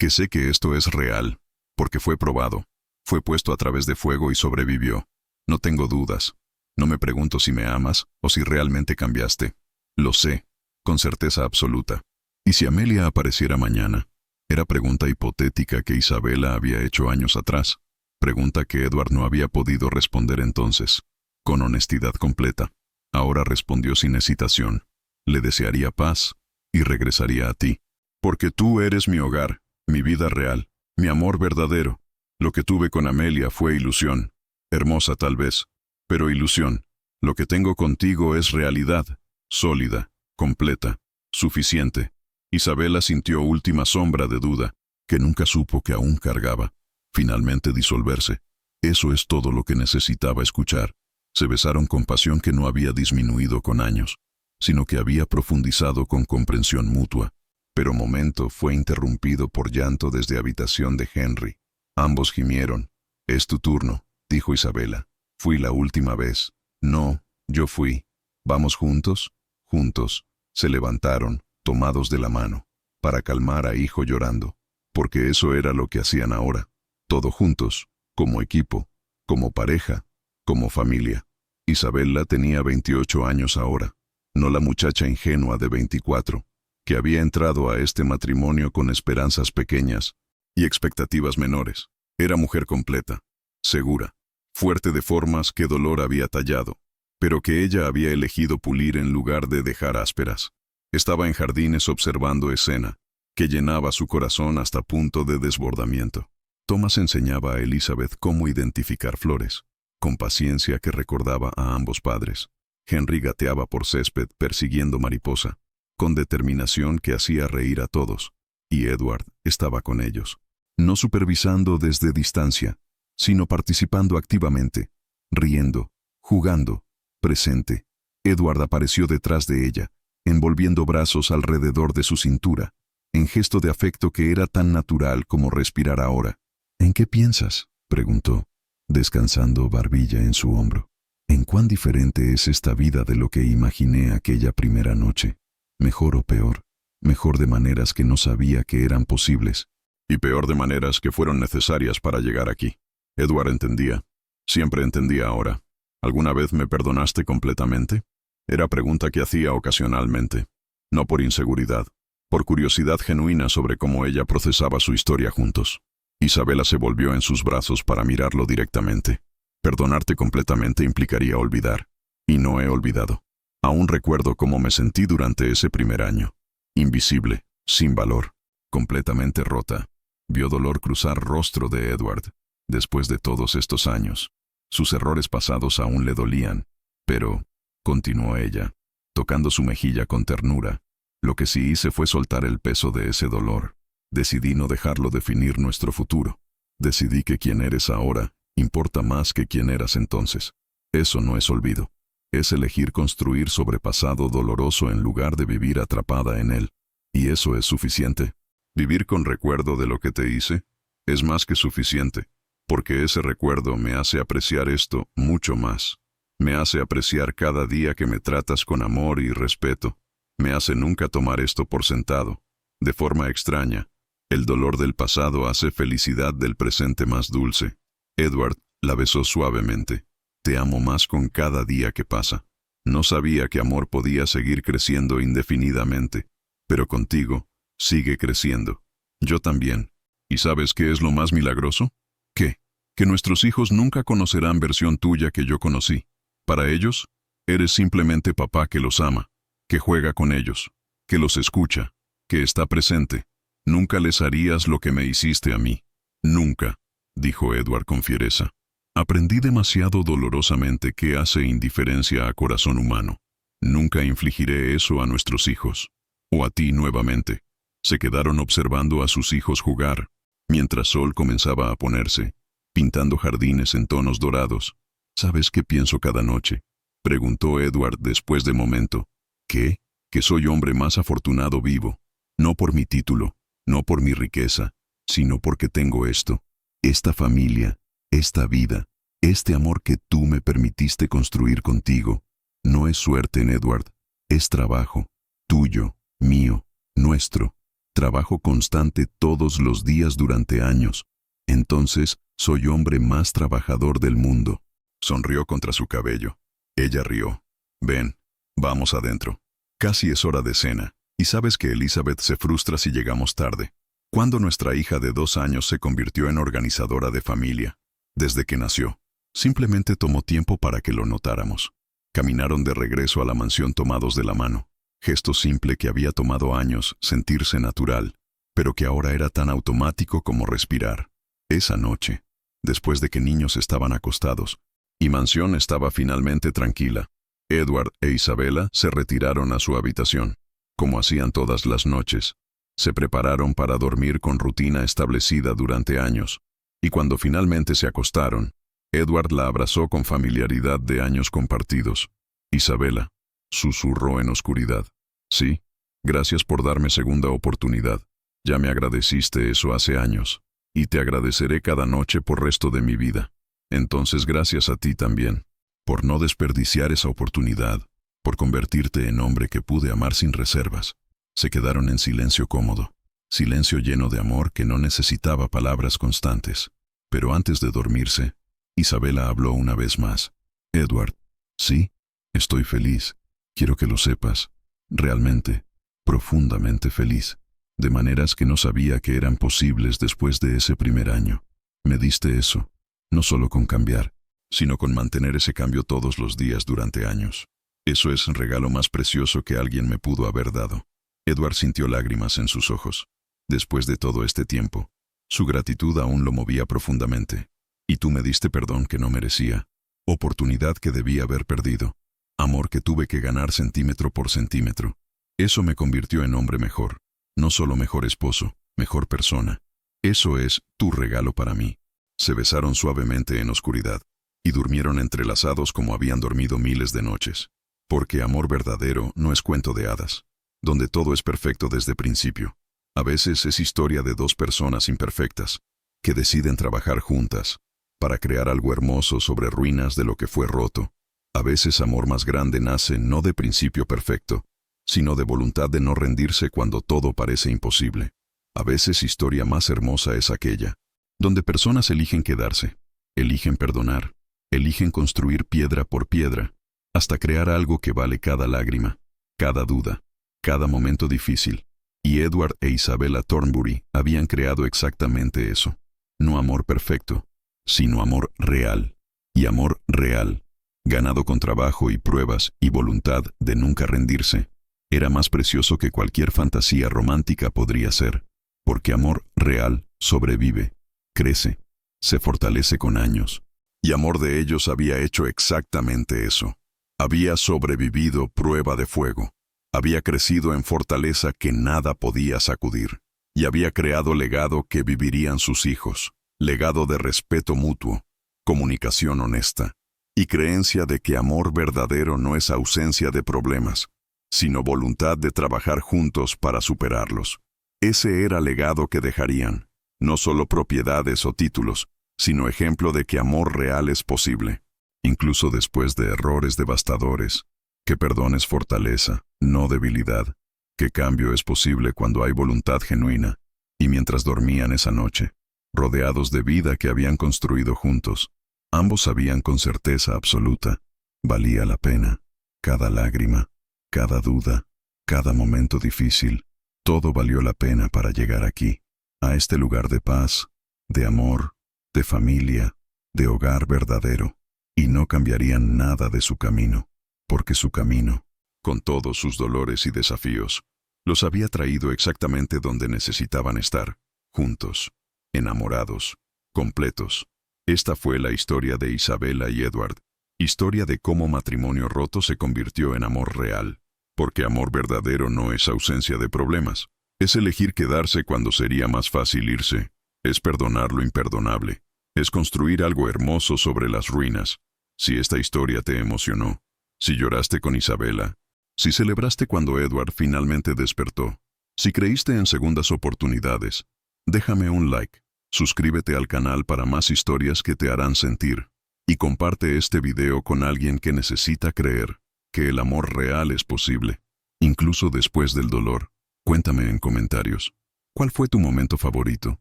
sé que esto es real, porque fue probado. Fue puesto a través de fuego y sobrevivió. No tengo dudas. No me pregunto si me amas o si realmente cambiaste. Lo sé, con certeza absoluta. ¿Y si Amelia apareciera mañana? Era pregunta hipotética que Isabela había hecho años atrás. Pregunta que Edward no había podido responder entonces, con honestidad completa. Ahora respondió sin hesitación. Le desearía paz y regresaría a ti. Porque tú eres mi hogar, mi vida real, mi amor verdadero. Lo que tuve con Amelia fue ilusión. Hermosa tal vez, pero ilusión. Lo que tengo contigo es realidad, sólida, completa, suficiente. Isabela sintió última sombra de duda, que nunca supo que aún cargaba. Finalmente disolverse. Eso es todo lo que necesitaba escuchar. Se besaron con pasión que no había disminuido con años, sino que había profundizado con comprensión mutua. Pero momento fue interrumpido por llanto desde habitación de Henry. Ambos gimieron. «Es tu turno», dijo Isabela. «Fui la última vez». «No, yo fui». «¿Vamos juntos?» «Juntos». Se levantaron, tomados de la mano, para calmar a hijo llorando, porque eso era lo que hacían ahora. Todo juntos, como equipo, como pareja, como familia. Isabela tenía 28 años ahora, no la muchacha ingenua de 24, que había entrado a este matrimonio con esperanzas pequeñas y expectativas menores. Era mujer completa, segura, fuerte de formas que dolor había tallado, pero que ella había elegido pulir en lugar de dejar ásperas. Estaba en jardines observando escena, que llenaba su corazón hasta punto de desbordamiento. Thomas enseñaba a Elizabeth cómo identificar flores, con paciencia que recordaba a ambos padres. Henry gateaba por césped persiguiendo mariposa, con determinación que hacía reír a todos, y Edward estaba con ellos, no supervisando desde distancia, sino participando activamente, riendo, jugando, presente. Edward apareció detrás de ella, envolviendo brazos alrededor de su cintura, en gesto de afecto que era tan natural como respirar ahora. «¿En qué piensas?», preguntó, descansando barbilla en su hombro. «¿En cuán diferente es esta vida de lo que imaginé aquella primera noche? Mejor o peor, mejor de maneras que no sabía que eran posibles, y peor de maneras que fueron necesarias para llegar aquí». Edward entendía. Siempre entendía ahora. «¿Alguna vez me perdonaste completamente?». Era pregunta que hacía ocasionalmente, no por inseguridad, por curiosidad genuina sobre cómo ella procesaba su historia juntos. Isabela se volvió en sus brazos para mirarlo directamente. Perdonarte completamente implicaría olvidar, y no he olvidado. Aún recuerdo cómo me sentí durante ese primer año. Invisible, sin valor, completamente rota. Vio dolor cruzar rostro de Edward, después de todos estos años. Sus errores pasados aún le dolían, pero, continuó ella, tocando su mejilla con ternura, lo que sí hice fue soltar el peso de ese dolor. Decidí no dejarlo definir nuestro futuro. Decidí que quien eres ahora importa más que quien eras entonces. Eso no es olvido. Es elegir construir sobre pasado doloroso en lugar de vivir atrapada en él. Y eso es suficiente. Vivir con recuerdo de lo que te hice es más que suficiente, porque ese recuerdo me hace apreciar esto mucho más. Me hace apreciar cada día que me tratas con amor y respeto. Me hace nunca tomar esto por sentado, de forma extraña. El dolor del pasado hace felicidad del presente más dulce. Edward la besó suavemente. Te amo más con cada día que pasa. No sabía que amor podía seguir creciendo indefinidamente, pero contigo sigue creciendo. Yo también. ¿Y sabes qué es lo más milagroso? ¿Qué? Que nuestros hijos nunca conocerán versión tuya que yo conocí. Para ellos, eres simplemente papá que los ama, que juega con ellos, que los escucha, que está presente. Nunca les harías lo que me hiciste a mí. Nunca, dijo Edward con fiereza. Aprendí demasiado dolorosamente qué hace indiferencia a corazón humano. Nunca infligiré eso a nuestros hijos. O a ti nuevamente. Se quedaron observando a sus hijos jugar, mientras sol comenzaba a ponerse, pintando jardines en tonos dorados. ¿Sabes qué pienso cada noche?, preguntó Edward después de momento. ¿Qué? Que soy hombre más afortunado vivo. No por mi título, no por mi riqueza, sino porque tengo esto, esta familia, esta vida, este amor que tú me permitiste construir contigo. No es suerte, Edward, es trabajo, tuyo, mío, nuestro, trabajo constante todos los días durante años. Entonces, soy hombre más trabajador del mundo. Sonrió contra su cabello. Ella rió. Ven, vamos adentro. Casi es hora de cena, y sabes que Elizabeth se frustra si llegamos tarde. Cuando nuestra hija de 2 años se convirtió en organizadora de familia, desde que nació, simplemente tomó tiempo para que lo notáramos. Caminaron de regreso a la mansión tomados de la mano, gesto simple que había tomado años sentirse natural, pero que ahora era tan automático como respirar. Esa noche, después de que niños estaban acostados, y mansión estaba finalmente tranquila, Edward e Isabella se retiraron a su habitación, como hacían todas las noches. Se prepararon para dormir con rutina establecida durante años, y cuando finalmente se acostaron, Edward la abrazó con familiaridad de años compartidos. Isabella, susurró en oscuridad. Sí, gracias por darme segunda oportunidad. Ya me agradeciste eso hace años, y te agradeceré cada noche por resto de mi vida. Entonces gracias a ti también, por no desperdiciar esa oportunidad, por convertirte en hombre que pude amar sin reservas. Se quedaron en silencio cómodo, silencio lleno de amor que no necesitaba palabras constantes. Pero antes de dormirse, Isabella habló una vez más. Edward, sí, estoy feliz. Quiero que lo sepas. Realmente, profundamente feliz. De maneras que no sabía que eran posibles después de ese primer año. Me diste eso, no solo con cambiar, sino con mantener ese cambio todos los días durante años. Eso es el regalo más precioso que alguien me pudo haber dado. Edward sintió lágrimas en sus ojos. Después de todo este tiempo, su gratitud aún lo movía profundamente. Y tú me diste perdón que no merecía, oportunidad que debía haber perdido, amor que tuve que ganar centímetro por centímetro. Eso me convirtió en hombre mejor, no solo mejor esposo, mejor persona. Eso es tu regalo para mí. Se besaron suavemente en oscuridad, y durmieron entrelazados como habían dormido miles de noches. Porque amor verdadero no es cuento de hadas, donde todo es perfecto desde principio. A veces es historia de 2 personas imperfectas, que deciden trabajar juntas, para crear algo hermoso sobre ruinas de lo que fue roto. A veces amor más grande nace no de principio perfecto, sino de voluntad de no rendirse cuando todo parece imposible. A veces historia más hermosa es aquella, donde personas eligen quedarse, eligen perdonar, eligen construir piedra por piedra, hasta crear algo que vale cada lágrima, cada duda, cada momento difícil. Y Edward e Isabella Thornbury habían creado exactamente eso. No amor perfecto, sino amor real. Y amor real, ganado con trabajo y pruebas y voluntad de nunca rendirse, era más precioso que cualquier fantasía romántica podría ser. Porque amor real sobrevive, crece, se fortalece con años. Y amor de ellos había hecho exactamente eso. Había sobrevivido prueba de fuego. Había crecido en fortaleza que nada podía sacudir. Y había creado legado que vivirían sus hijos. Legado de respeto mutuo, comunicación honesta, y creencia de que amor verdadero no es ausencia de problemas, sino voluntad de trabajar juntos para superarlos. Ese era legado que dejarían, no solo propiedades o títulos, sino ejemplo de que amor real es posible, incluso después de errores devastadores, que perdón es fortaleza, no debilidad, que cambio es posible cuando hay voluntad genuina. Y mientras dormían esa noche, rodeados de vida que habían construido juntos, ambos sabían con certeza absoluta, valía la pena, cada lágrima, cada duda, cada momento difícil, todo valió la pena para llegar aquí, a este lugar de paz, de amor, de familia, de hogar verdadero, y no cambiarían nada de su camino, porque su camino, con todos sus dolores y desafíos, Los había traído exactamente donde necesitaban estar, juntos, enamorados, completos. Esta fue la historia de Isabela y Edward. Historia de cómo matrimonio roto se convirtió en amor real. Porque amor verdadero no es ausencia de problemas. Es elegir quedarse cuando sería más fácil irse. Es perdonar lo imperdonable. Es construir algo hermoso sobre las ruinas. Si esta historia te emocionó, si lloraste con Isabela, si celebraste cuando Edward finalmente despertó, si creíste en segundas oportunidades, déjame un like, suscríbete al canal para más historias que te harán sentir, y comparte este video con alguien que necesita creer que el amor real es posible, incluso después del dolor. Cuéntame en comentarios, ¿cuál fue tu momento favorito?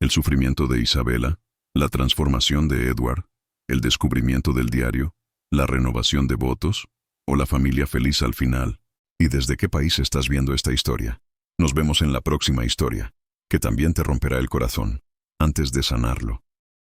¿El sufrimiento de Isabela? ¿La transformación de Edward? ¿El descubrimiento del diario? ¿La renovación de votos? ¿O la familia feliz al final? ¿Y desde qué país estás viendo esta historia? Nos vemos en la próxima historia, que también te romperá el corazón, antes de sanarlo.